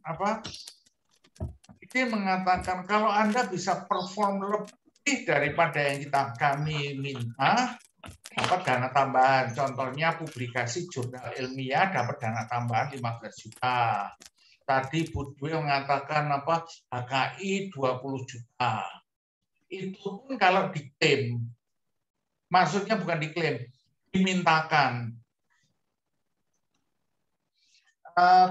ini mengatakan kalau Anda bisa perform lebih daripada yang kami minta, dapat dana tambahan. Contohnya publikasi jurnal ilmiah dapat dana tambahan 15 juta. Tadi Bu Dwi mengatakan HKI 20 juta. Itu pun kalau diklaim. Maksudnya bukan diklaim, dimintakan.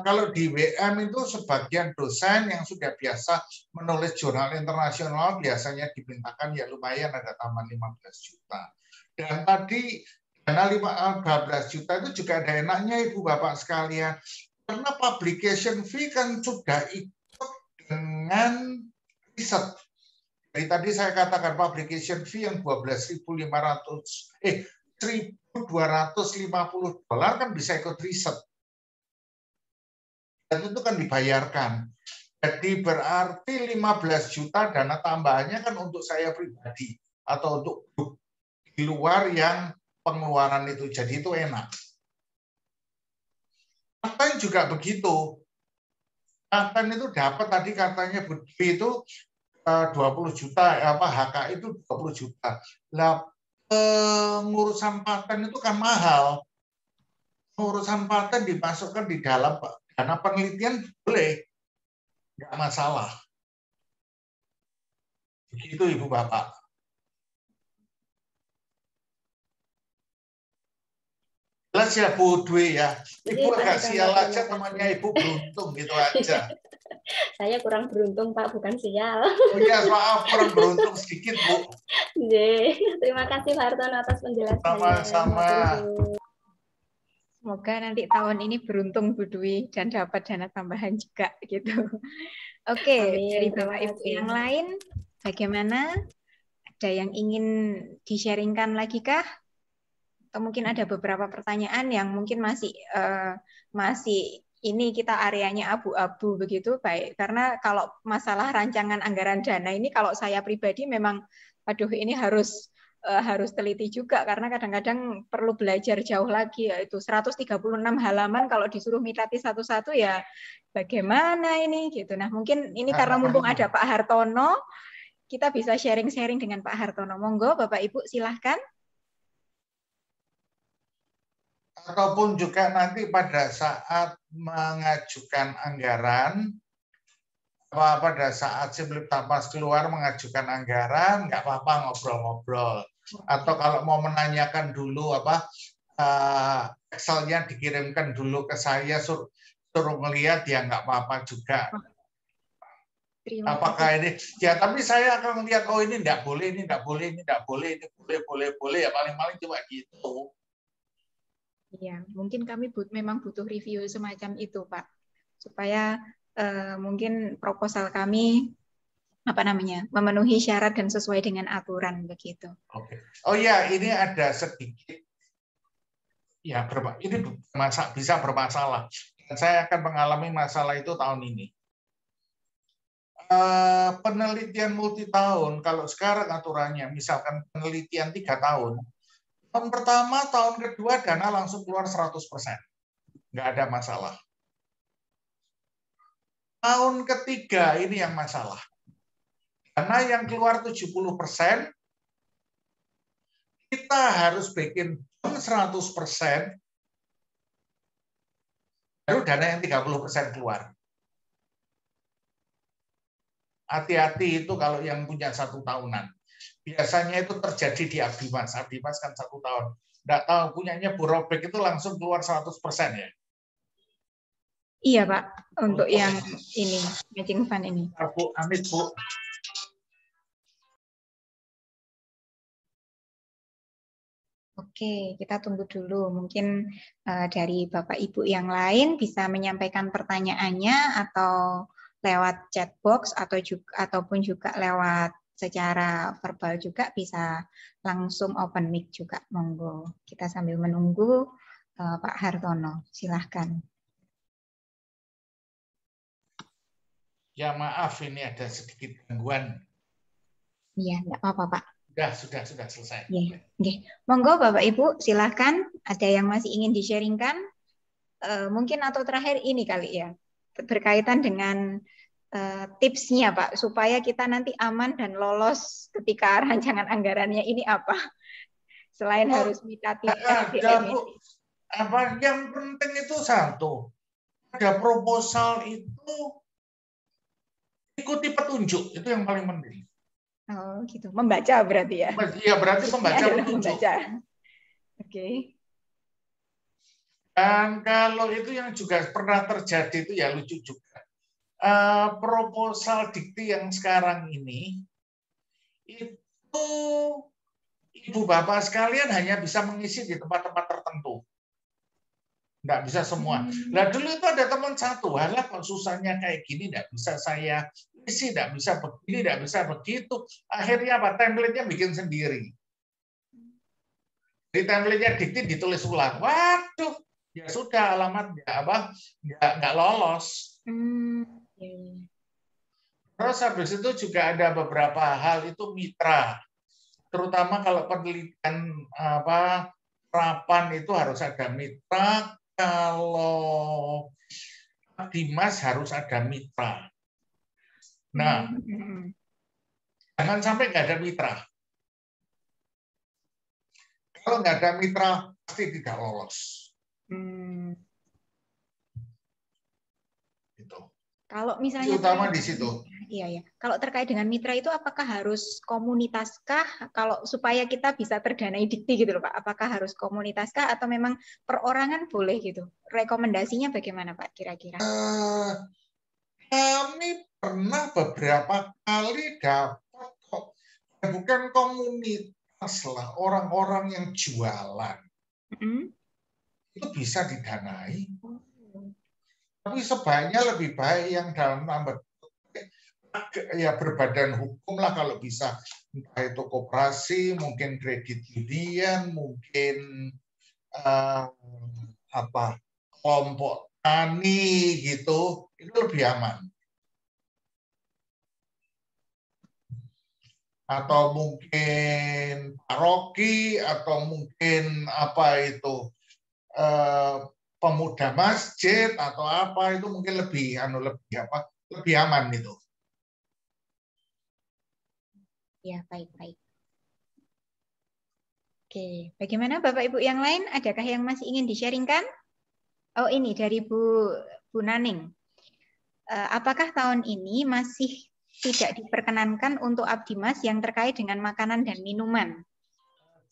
Kalau di WM itu sebagian dosen yang sudah biasa menulis jurnal internasional biasanya dimintakan ya lumayan ada tambahan 15 juta. Dan tadi dana 15 juta itu juga ada enaknya Ibu Bapak sekalian. Karena publication fee kan sudah ikut dengan riset. Jadi tadi saya katakan publication fee yang $12.250 kan bisa ikut riset. Dan itu kan dibayarkan. Jadi berarti 15 juta dana tambahannya kan untuk saya pribadi atau untuk grup di luar yang pengeluaran itu. Jadi itu enak. Paten juga begitu. Paten itu dapat tadi katanya Bu Dwi itu 20 juta, HKI itu 20 juta. Lah pengurusan paten itu kan mahal. Pengurusan paten dimasukkan di dalam dana penelitian boleh. Nggak masalah. Begitu Ibu Bapak. Jelas ya Bu Dwi ya. Ibu agak sial aja temannya Ibu beruntung gitu aja. Saya kurang beruntung Pak, bukan sial. Oh iya, maaf kurang beruntung sedikit Bu. Terima kasih Pak Hartono atas penjelasannya. Sama-sama. Semoga nanti tahun ini beruntung Bu Dwi dan dapat dana tambahan juga gitu. Oke, dari Bapak Ibu yang lain bagaimana? Ada yang ingin di-sharingkan lagi kah? Atau mungkin ada beberapa pertanyaan yang mungkin masih ini kita areanya abu-abu begitu, baik. Karena kalau masalah rancangan anggaran dana ini kalau saya pribadi memang aduh ini harus teliti juga karena kadang-kadang perlu belajar jauh lagi, yaitu 136 halaman kalau disuruh mitati satu-satu ya bagaimana ini gitu. Nah, mungkin ini karena mumpung ada Pak Hartono, kita bisa sharing-sharing dengan Pak Hartono. Monggo Bapak Ibu silahkan. Ataupun juga nanti pada saat mengajukan anggaran, pada saat Simlip Tapmas keluar mengajukan anggaran, nggak apa-apa ngobrol-ngobrol. Atau kalau mau menanyakan dulu Excel-nya dikirimkan dulu ke saya, suruh melihat ya nggak apa-apa juga. Apakah ini? Ya tapi saya akan melihat ini nggak boleh, ini nggak boleh, ini nggak boleh, ini boleh ya paling-paling cuma gitu. Iya, mungkin kami memang butuh review semacam itu, Pak. supaya mungkin proposal kami memenuhi syarat dan sesuai dengan aturan begitu. Oke. Oh ya, ini ada sedikit ya ini bisa bermasalah. Saya akan mengalami masalah itu tahun ini. Penelitian multi tahun, kalau sekarang aturannya misalkan penelitian 3 tahun, tahun pertama, tahun kedua dana langsung keluar 100%. Nggak ada masalah. Tahun ketiga ini yang masalah. Dana yang keluar 70%, kita harus bikin 100%, baru dana yang 30% keluar. Hati-hati itu kalau yang punya 1 tahunan. Biasanya itu terjadi di Abdimas. Abdimas kan 1 tahun. Nggak tahu, punyanya Bu Robek itu langsung keluar 100% ya? Iya Pak, untuk yang ini, matching fund ini. Bu, amit Bu. Oke, kita tunggu dulu. Mungkin dari Bapak Ibu yang lain bisa menyampaikan pertanyaannya atau lewat chat box ataupun juga lewat secara verbal juga bisa langsung open mic juga. Monggo. Kita sambil menunggu Pak Hartono. Silahkan. Ya maaf, ini ada sedikit gangguan. Iya, enggak apa-apa Pak. Sudah selesai. Oke. Monggo Bapak Ibu, silahkan. Ada yang masih ingin di-sharingkan? Mungkin atau terakhir ini kali ya, berkaitan dengan tipsnya Pak, supaya kita nanti aman dan lolos ketika rancangan anggarannya ini apa? Selain harus minta tips SDM. Yang penting itu satu, ada proposal itu ikuti petunjuk, itu yang paling penting. Oh gitu, membaca berarti ya? Iya, berarti membaca petunjuk. Oke. Dan kalau itu yang juga pernah terjadi itu ya lucu juga. Proposal dikti yang sekarang ini itu ibu bapak sekalian hanya bisa mengisi di tempat-tempat tertentu, nggak bisa semua. Nah dulu itu ada teman satu, halah kok susahnya kayak gini, nggak bisa saya isi, nggak bisa begini, nggak bisa begitu. Akhirnya apa? Template-nya bikin sendiri. Di template-nya dikti ditulis ulang. Waduh, ya sudah alamatnya nggak lolos. Terus habis itu juga ada beberapa hal itu mitra, terutama kalau penelitian Prapan itu harus ada mitra, kalau Dimas harus ada mitra. Nah, jangan sampai nggak ada mitra. Kalau nggak ada mitra pasti tidak lolos. Gitu. Kalau misalnya utama di situ. Iya ya. Kalau terkait dengan mitra itu apakah harus komunitaskah kalau supaya kita bisa terdanai dikti gitu loh Pak? Apakah harus komunitaskah atau memang perorangan boleh gitu? Rekomendasinya bagaimana Pak kira-kira? Kami pernah beberapa kali dapat kok, bukan komunitas lah, orang-orang yang jualan. Itu bisa didanai. Tapi sebaiknya lebih baik yang dalam ya berbadan hukum lah kalau bisa, entah itu koperasi, mungkin kredit union, mungkin kelompok tani gitu, itu lebih aman. Atau mungkin paroki, atau mungkin pemuda masjid atau apa, itu mungkin lebih aman itu. Ya, baik. Oke, bagaimana Bapak Ibu yang lain? Adakah yang masih ingin di-sharingkan? Oh, ini dari Bu Naning. Apakah tahun ini masih tidak diperkenankan untuk Abdimas yang terkait dengan makanan dan minuman?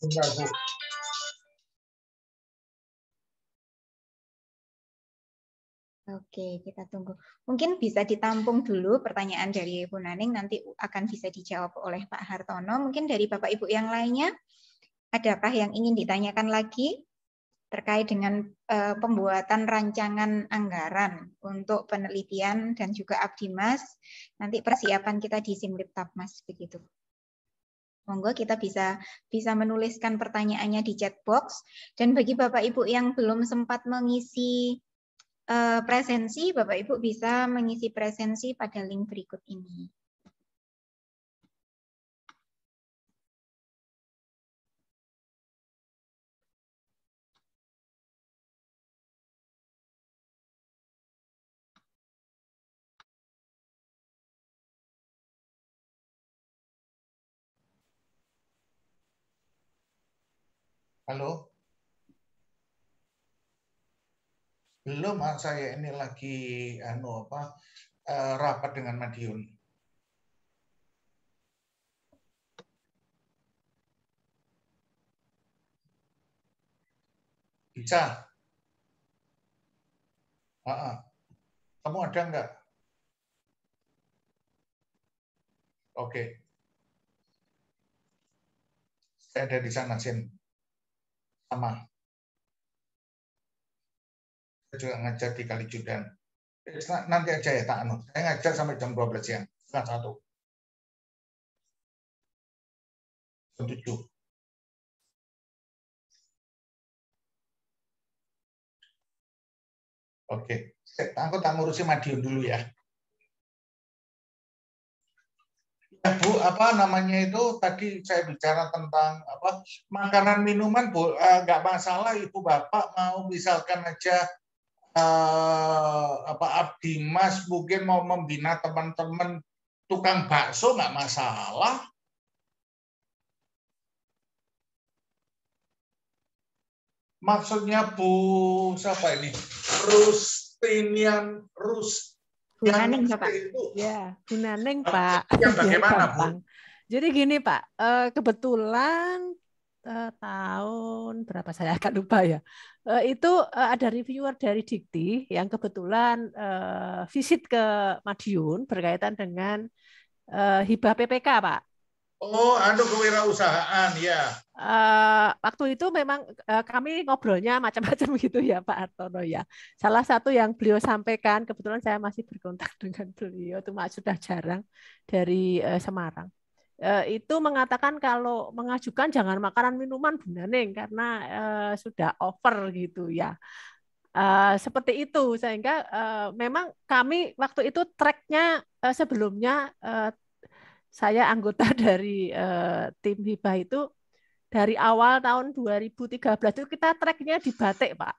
Enggak, Bu. Oke, kita tunggu. Mungkin bisa ditampung dulu pertanyaan dari Bu Naning, nanti akan bisa dijawab oleh Pak Hartono. Mungkin dari Bapak Ibu yang lainnya, adakah yang ingin ditanyakan lagi terkait dengan pembuatan rancangan anggaran untuk penelitian dan juga Abdimas. Nanti persiapan kita di Simliptapmas begitu. Monggo kita bisa menuliskan pertanyaannya di chat box. Dan bagi Bapak Ibu yang belum sempat mengisi presensi, Bapak Ibu bisa mengisi presensi pada link berikut ini. Halo? Belum, saya ini lagi rapat dengan Madiun. Bisa? Kamu ada enggak? Oke. Saya ada di sana, Sin. Sama. Saya juga ngajar di Kalijudan. Nanti aja ya, tak anu. Saya ngajar sampai jam 12 siang. Setengah 1. Jam 7. Oke. Aku tak ngurusi Madiun dulu ya. Ya, Bu, apa namanya itu tadi saya bicara tentang makanan minuman, Bu, nggak masalah Ibu Bapak mau misalkan aja Abdimas mungkin mau membina teman-teman tukang bakso nggak masalah. Maksudnya Bu siapa ini? Gunaneng, Pak. Ya, Gunaneng, Pak. Yang bagaimana, Bu? Jadi gini, Pak. Kebetulan tahun berapa saya agak lupa ya. Itu ada reviewer dari Dikti yang kebetulan visit ke Madiun berkaitan dengan hibah PPK, Pak. Oh, kewirausahaan ya. Waktu itu memang kami ngobrolnya macam-macam gitu ya Pak Hartono ya. Salah satu yang beliau sampaikan, kebetulan saya masih berkontak dengan beliau, itu sudah jarang dari Semarang. Itu mengatakan kalau mengajukan jangan makanan minuman Gunaneng karena sudah over gitu ya. Seperti itu sehingga memang kami waktu itu tracknya sebelumnya saya anggota dari tim hibah itu dari awal tahun 2013 itu kita tracknya di batik, Pak.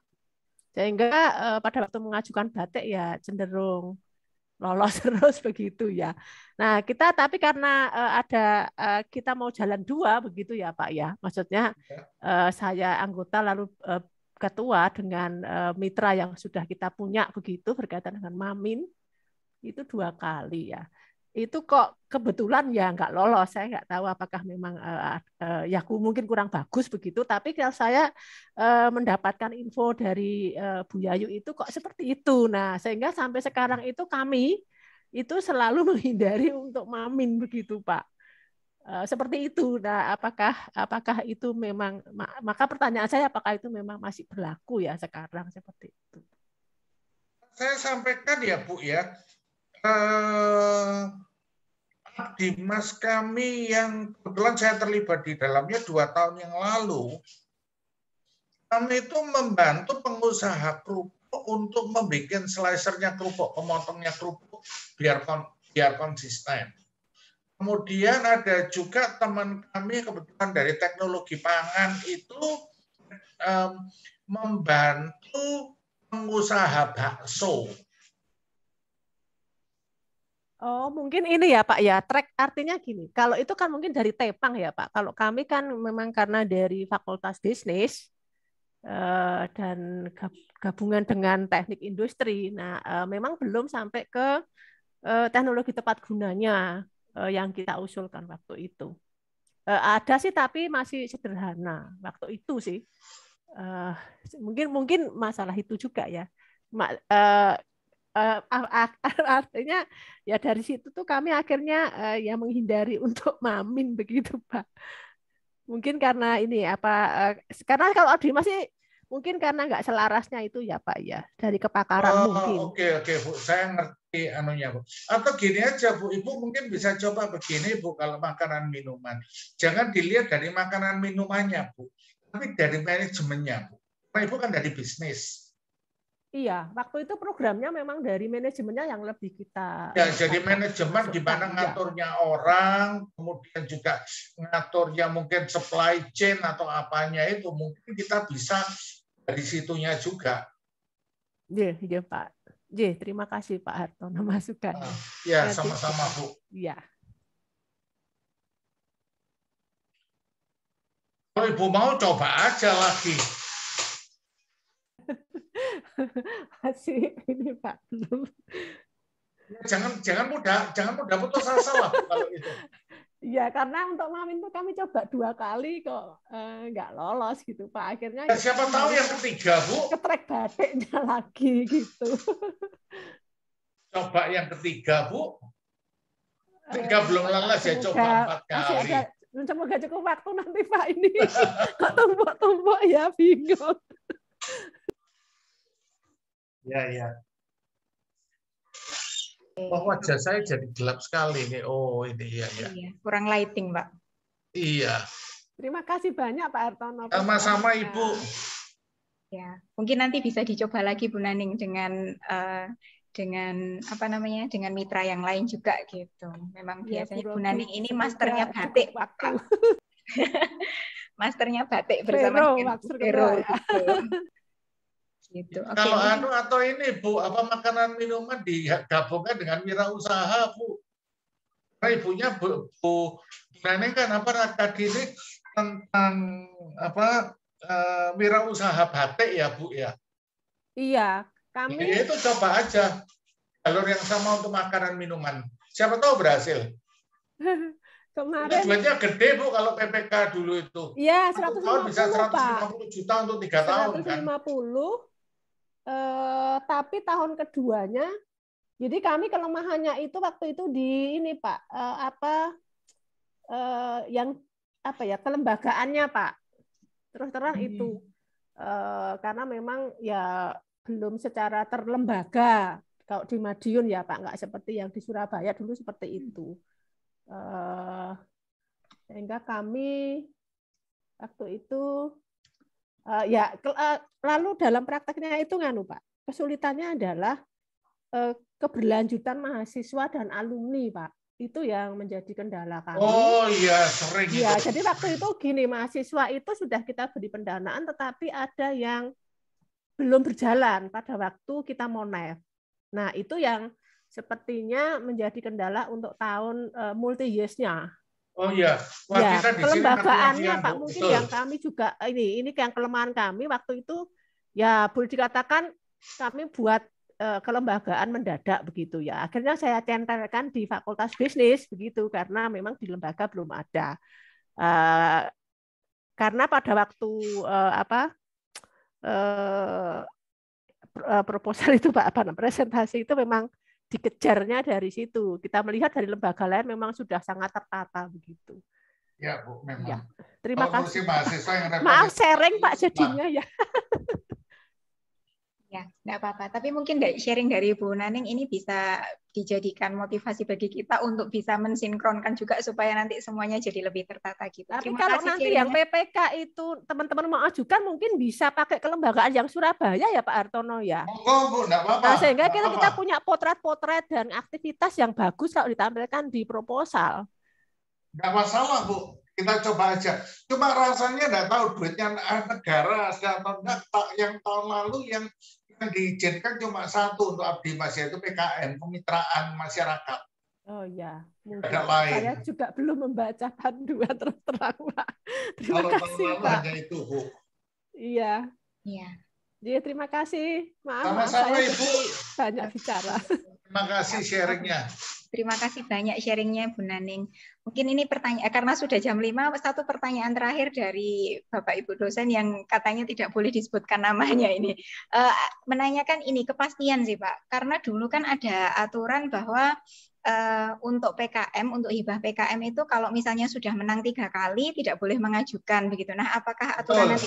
Sehingga pada waktu mengajukan batik ya cenderung lolos terus begitu ya. Nah, kita tapi karena kita mau jalan dua begitu ya, Pak ya. Maksudnya saya anggota lalu ketua dengan mitra yang sudah kita punya begitu berkaitan dengan Mamin itu 2 kali ya. Itu kok kebetulan ya nggak lolos. Saya nggak tahu apakah memang ya mungkin kurang bagus begitu. Tapi kalau saya mendapatkan info dari Bu Yayu itu kok seperti itu. Nah sehingga sampai sekarang itu kami itu selalu menghindari untuk Mamin begitu Pak. Seperti itu. Nah apakah itu memang maka pertanyaan saya apakah itu memang masih berlaku ya sekarang seperti itu. Saya sampaikan ya Bu ya. Abdimas kami yang kebetulan saya terlibat di dalamnya 2 tahun yang lalu, kami itu membantu pengusaha kerupuk untuk membuat slicernya kerupuk, pemotongnya kerupuk biar konsisten. Kemudian ada juga teman kami kebetulan dari teknologi pangan itu membantu pengusaha bakso. Oh, mungkin ini ya Pak ya, track artinya gini. Kalau itu kan mungkin dari Tepang ya Pak. Kalau kami kan memang karena dari Fakultas Bisnis dan gabungan dengan teknik industri. Nah, memang belum sampai ke teknologi tepat gunanya yang kita usulkan waktu itu. Ada sih tapi masih sederhana waktu itu sih. Mungkin masalah itu juga ya. Artinya ya dari situ tuh kami akhirnya ya menghindari untuk Mamin begitu Pak. Mungkin karena ini karena kalau Abdimas sih Mungkin karena nggak selarasnya itu ya Pak ya, dari kepakaran mungkin. Oke Bu, saya ngerti anunya Bu. Atau gini aja Bu, Ibu mungkin bisa coba begini Bu, kalau makanan minuman. Jangan dilihat dari makanan minumannya Bu, tapi dari manajemennya Bu. Karena Ibu kan dari bisnis. Iya, waktu itu programnya memang dari manajemennya yang lebih kita. Ya, jadi manajemen gimana ngaturnya orang, kemudian juga ngaturnya mungkin supply chain atau apanya itu mungkin kita bisa dari situnya juga. Iya Pak. Terima kasih Pak Hartono masukan. Ya, sama-sama Bu. Iya. Kalau Ibu mau coba aja lagi. Masih ini Pak belum. Jangan mudah putus asa lah kalau itu. Iya, karena untuk Mamin itu kami coba 2 kali kok nggak lolos gitu Pak. Akhirnya siapa tahu yang ketiga Bu. Ketrek batiknya lagi gitu. Coba yang ketiga Bu. 3 belum lolos ya, coba 4 kali. Semoga cukup waktu nanti Pak ini. Kok tumpuk-tumpuk ya, bingung. Ya. Oh, wajah saya jadi gelap sekali nih. Oh, ini ya. Iya, kurang lighting, Pak. Iya. Terima kasih banyak Pak Hartono. Sama-sama Ibu. Ya, mungkin nanti bisa dicoba lagi Bu Naning dengan apa namanya? Dengan mitra yang lain juga gitu. Memang biasanya Bu Naning ini masternya batik. Masternya batik bersama dengan Vero. Gitu. Okay. Kalau atau ini Bu, apa makanan minuman digabungkan dengan wirausaha Bu. Karena ibunya Bu Naning kan tadi ini tentang wirausaha batik ya Bu ya. Iya, kami. Ya, itu coba aja jalur yang sama untuk makanan minuman. Siapa tahu berhasil. Kemarin duitnya gede Bu kalau PPK dulu itu. Iya, 150 tahun bisa 150 Pak. juta untuk 3 tahun kan. 150. Tapi tahun keduanya, jadi kami kelemahannya itu waktu itu di ini Pak, kelembagaannya Pak. Terus terang itu karena memang ya belum secara terlembaga. Kalau di Madiun ya Pak, nggak seperti yang di Surabaya dulu seperti itu. Sehingga kami waktu itu lalu dalam prakteknya itu Pak, kesulitannya adalah keberlanjutan mahasiswa dan alumni Pak, itu yang menjadi kendala kami. Oh iya, sering itu. Ya, jadi waktu itu gini, mahasiswa itu sudah kita beri pendanaan, tetapi ada yang belum berjalan pada waktu kita monef. Nah, itu yang sepertinya menjadi kendala untuk tahun multi years-nya. Oh iya, ya, kelembagaannya Pak mungkin betul. Yang kami juga ini yang kelemahan kami waktu itu ya boleh dikatakan kami buat kelembagaan mendadak begitu ya. Akhirnya saya centelkan di Fakultas Bisnis begitu karena memang di lembaga belum ada. Karena pada waktu proposal itu Pak presentasi itu memang dikejarnya dari situ. Kita melihat dari lembaga lain memang sudah sangat tertata begitu. Ya Bu, memang. Ya. Terima kasih. Yang maaf sharing Pak jadinya ya. Ya, enggak apa-apa. Tapi mungkin sharing dari Bu Naning ini bisa dijadikan motivasi bagi kita untuk bisa mensinkronkan juga supaya nanti semuanya jadi lebih tertata gitu. Tapi kalau nanti yang PPK itu teman-teman mau ajukan mungkin bisa pakai kelembagaan yang Surabaya ya Pak Hartono ya. Oh Bu, enggak apa-apa. Nah, sehingga kita punya potret-potret dan aktivitas yang bagus kalau ditampilkan di proposal. Enggak masalah Bu. Kita coba aja. Cuma rasanya enggak tahu duitnya negara atau enggak. Yang tahun lalu yang diizinkan cuma 1 untuk Abdi Mas, yaitu PKM, kemitraan masyarakat. Oh ya, mungkin saya juga belum membaca panduan terus terang Pak. Terima kalau kasih Pak. Hanya itu Bu. Iya. Iya. Jadi terima kasih. Maaf, sama-sama saya Ibu. Banyak bicara. Terima kasih sharingnya. Terima kasih banyak sharingnya Bu Naning. Mungkin ini pertanyaan karena sudah jam 5, satu pertanyaan terakhir dari Bapak Ibu dosen yang katanya tidak boleh disebutkan namanya ini. Menanyakan ini kepastian sih Pak. Karena dulu kan ada aturan bahwa untuk PKM, untuk hibah PKM itu kalau misalnya sudah menang 3 kali tidak boleh mengajukan begitu. Nah, apakah aturan nanti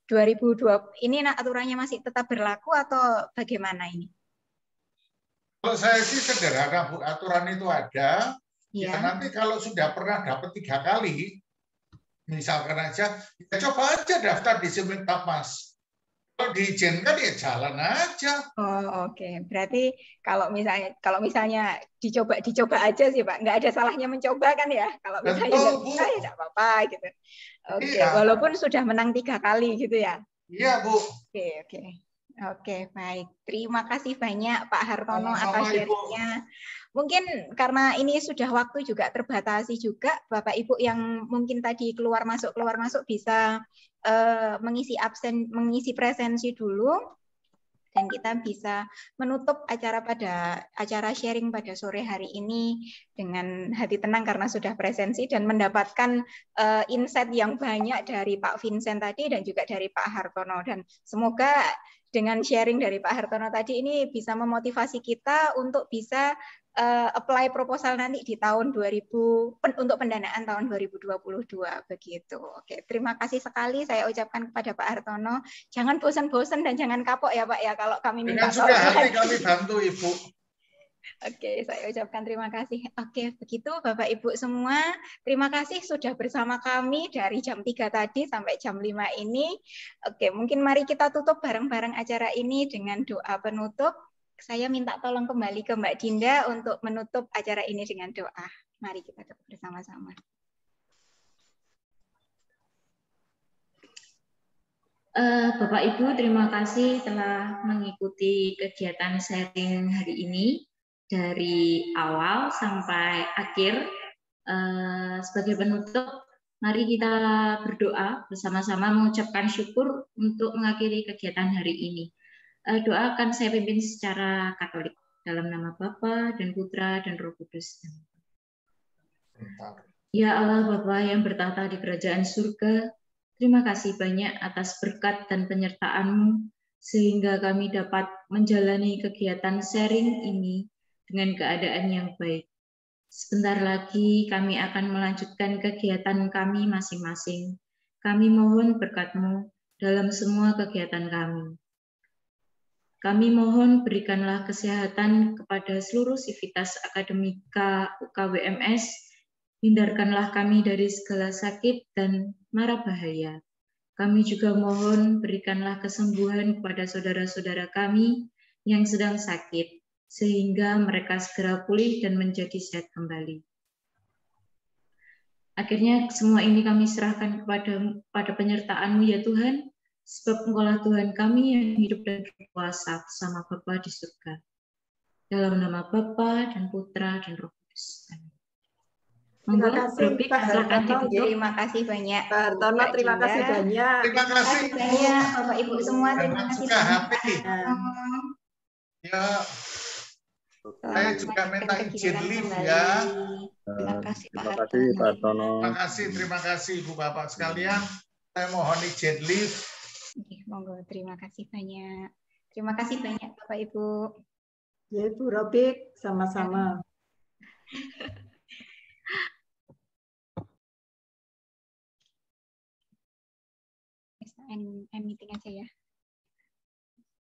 2020 ini aturannya masih tetap berlaku atau bagaimana ini? Kalau saya sih sederhana, Bu. Aturan itu ada. Ya, Ya. nanti kalau sudah pernah dapat 3 kali, misalkan aja, ya coba aja daftar di Simliptakmas. Kalau diizinkan ya jalan aja. Oh, oke. Berarti kalau misalnya dicoba aja sih Pak, nggak ada salahnya mencoba kan ya? Kalau misalnya nggak bisa ya nggak apa-apa gitu. Oke, iya. Walaupun sudah menang 3 kali gitu ya? Iya, Bu. Oke, baik. Terima kasih banyak Pak Hartono atas Sama-sama, Ibu. sharingnya. Mungkin karena ini sudah waktu juga terbatasi juga, Bapak Ibu yang mungkin tadi keluar masuk bisa mengisi presensi dulu, dan kita bisa menutup acara sharing pada sore hari ini dengan hati tenang karena sudah presensi dan mendapatkan insight yang banyak dari Pak Vincent tadi dan juga dari Pak Hartono, dan semoga dengan sharing dari Pak Hartono tadi ini bisa memotivasi kita untuk bisa apply proposal nanti di tahun 2000 untuk pendanaan tahun 2022 begitu. Oke, terima kasih sekali saya ucapkan kepada Pak Hartono. Jangan bosan-bosan dan jangan kapok ya Pak ya kalau kami minta tolong. Dengan suka hati kami bantu Ibu. Oke, saya ucapkan terima kasih. Oke, begitu Bapak Ibu semua. Terima kasih sudah bersama kami dari jam 3 tadi sampai jam 5 ini. Oke, mungkin mari kita tutup bareng-bareng acara ini dengan doa penutup. Saya minta tolong kembali ke Mbak Dinda untuk menutup acara ini dengan doa. Mari kita tutup bersama-sama. Bapak Ibu, terima kasih telah mengikuti kegiatan sharing hari ini dari awal sampai akhir. Sebagai penutup, mari kita berdoa bersama-sama mengucapkan syukur untuk mengakhiri kegiatan hari ini. Doa akan saya pimpin secara Katolik dalam nama Bapa dan Putra dan Roh Kudus. Ya Allah Bapa yang bertata di kerajaan surga, terima kasih banyak atas berkat dan penyertaan-Mu sehingga kami dapat menjalani kegiatan sharing ini dengan keadaan yang baik. Sebentar lagi kami akan melanjutkan kegiatan kami masing-masing. Kami mohon berkat-Mu dalam semua kegiatan kami. Kami mohon berikanlah kesehatan kepada seluruh sivitas akademika UKWMS, hindarkanlah kami dari segala sakit dan mara bahaya. Kami juga mohon berikanlah kesembuhan kepada saudara-saudara kami yang sedang sakit, sehingga mereka segera pulih dan menjadi sehat kembali. Akhirnya semua ini kami serahkan pada penyertaan-Mu ya Tuhan, sebab Engkaulah Tuhan kami yang hidup dan berkuasa bersama Bapa di surga. Dalam nama Bapa dan Putra dan Roh Kudus. Terima kasih Pak Hartono. Terima kasih banyak Pak Hartono, terima kasih banyak. Terima kasih banyak Bapak Ibu semua. Terima kasih banyak. Ya, saya juga minta izin live ya. Terima kasih Pak Hartono. Terima kasih Ibu Bapak sekalian. Saya mohon izin live. Monggo, terima kasih banyak. Terima kasih banyak Bapak Ibu. Ya Ibu Robik, sama-sama. End meeting aja ya.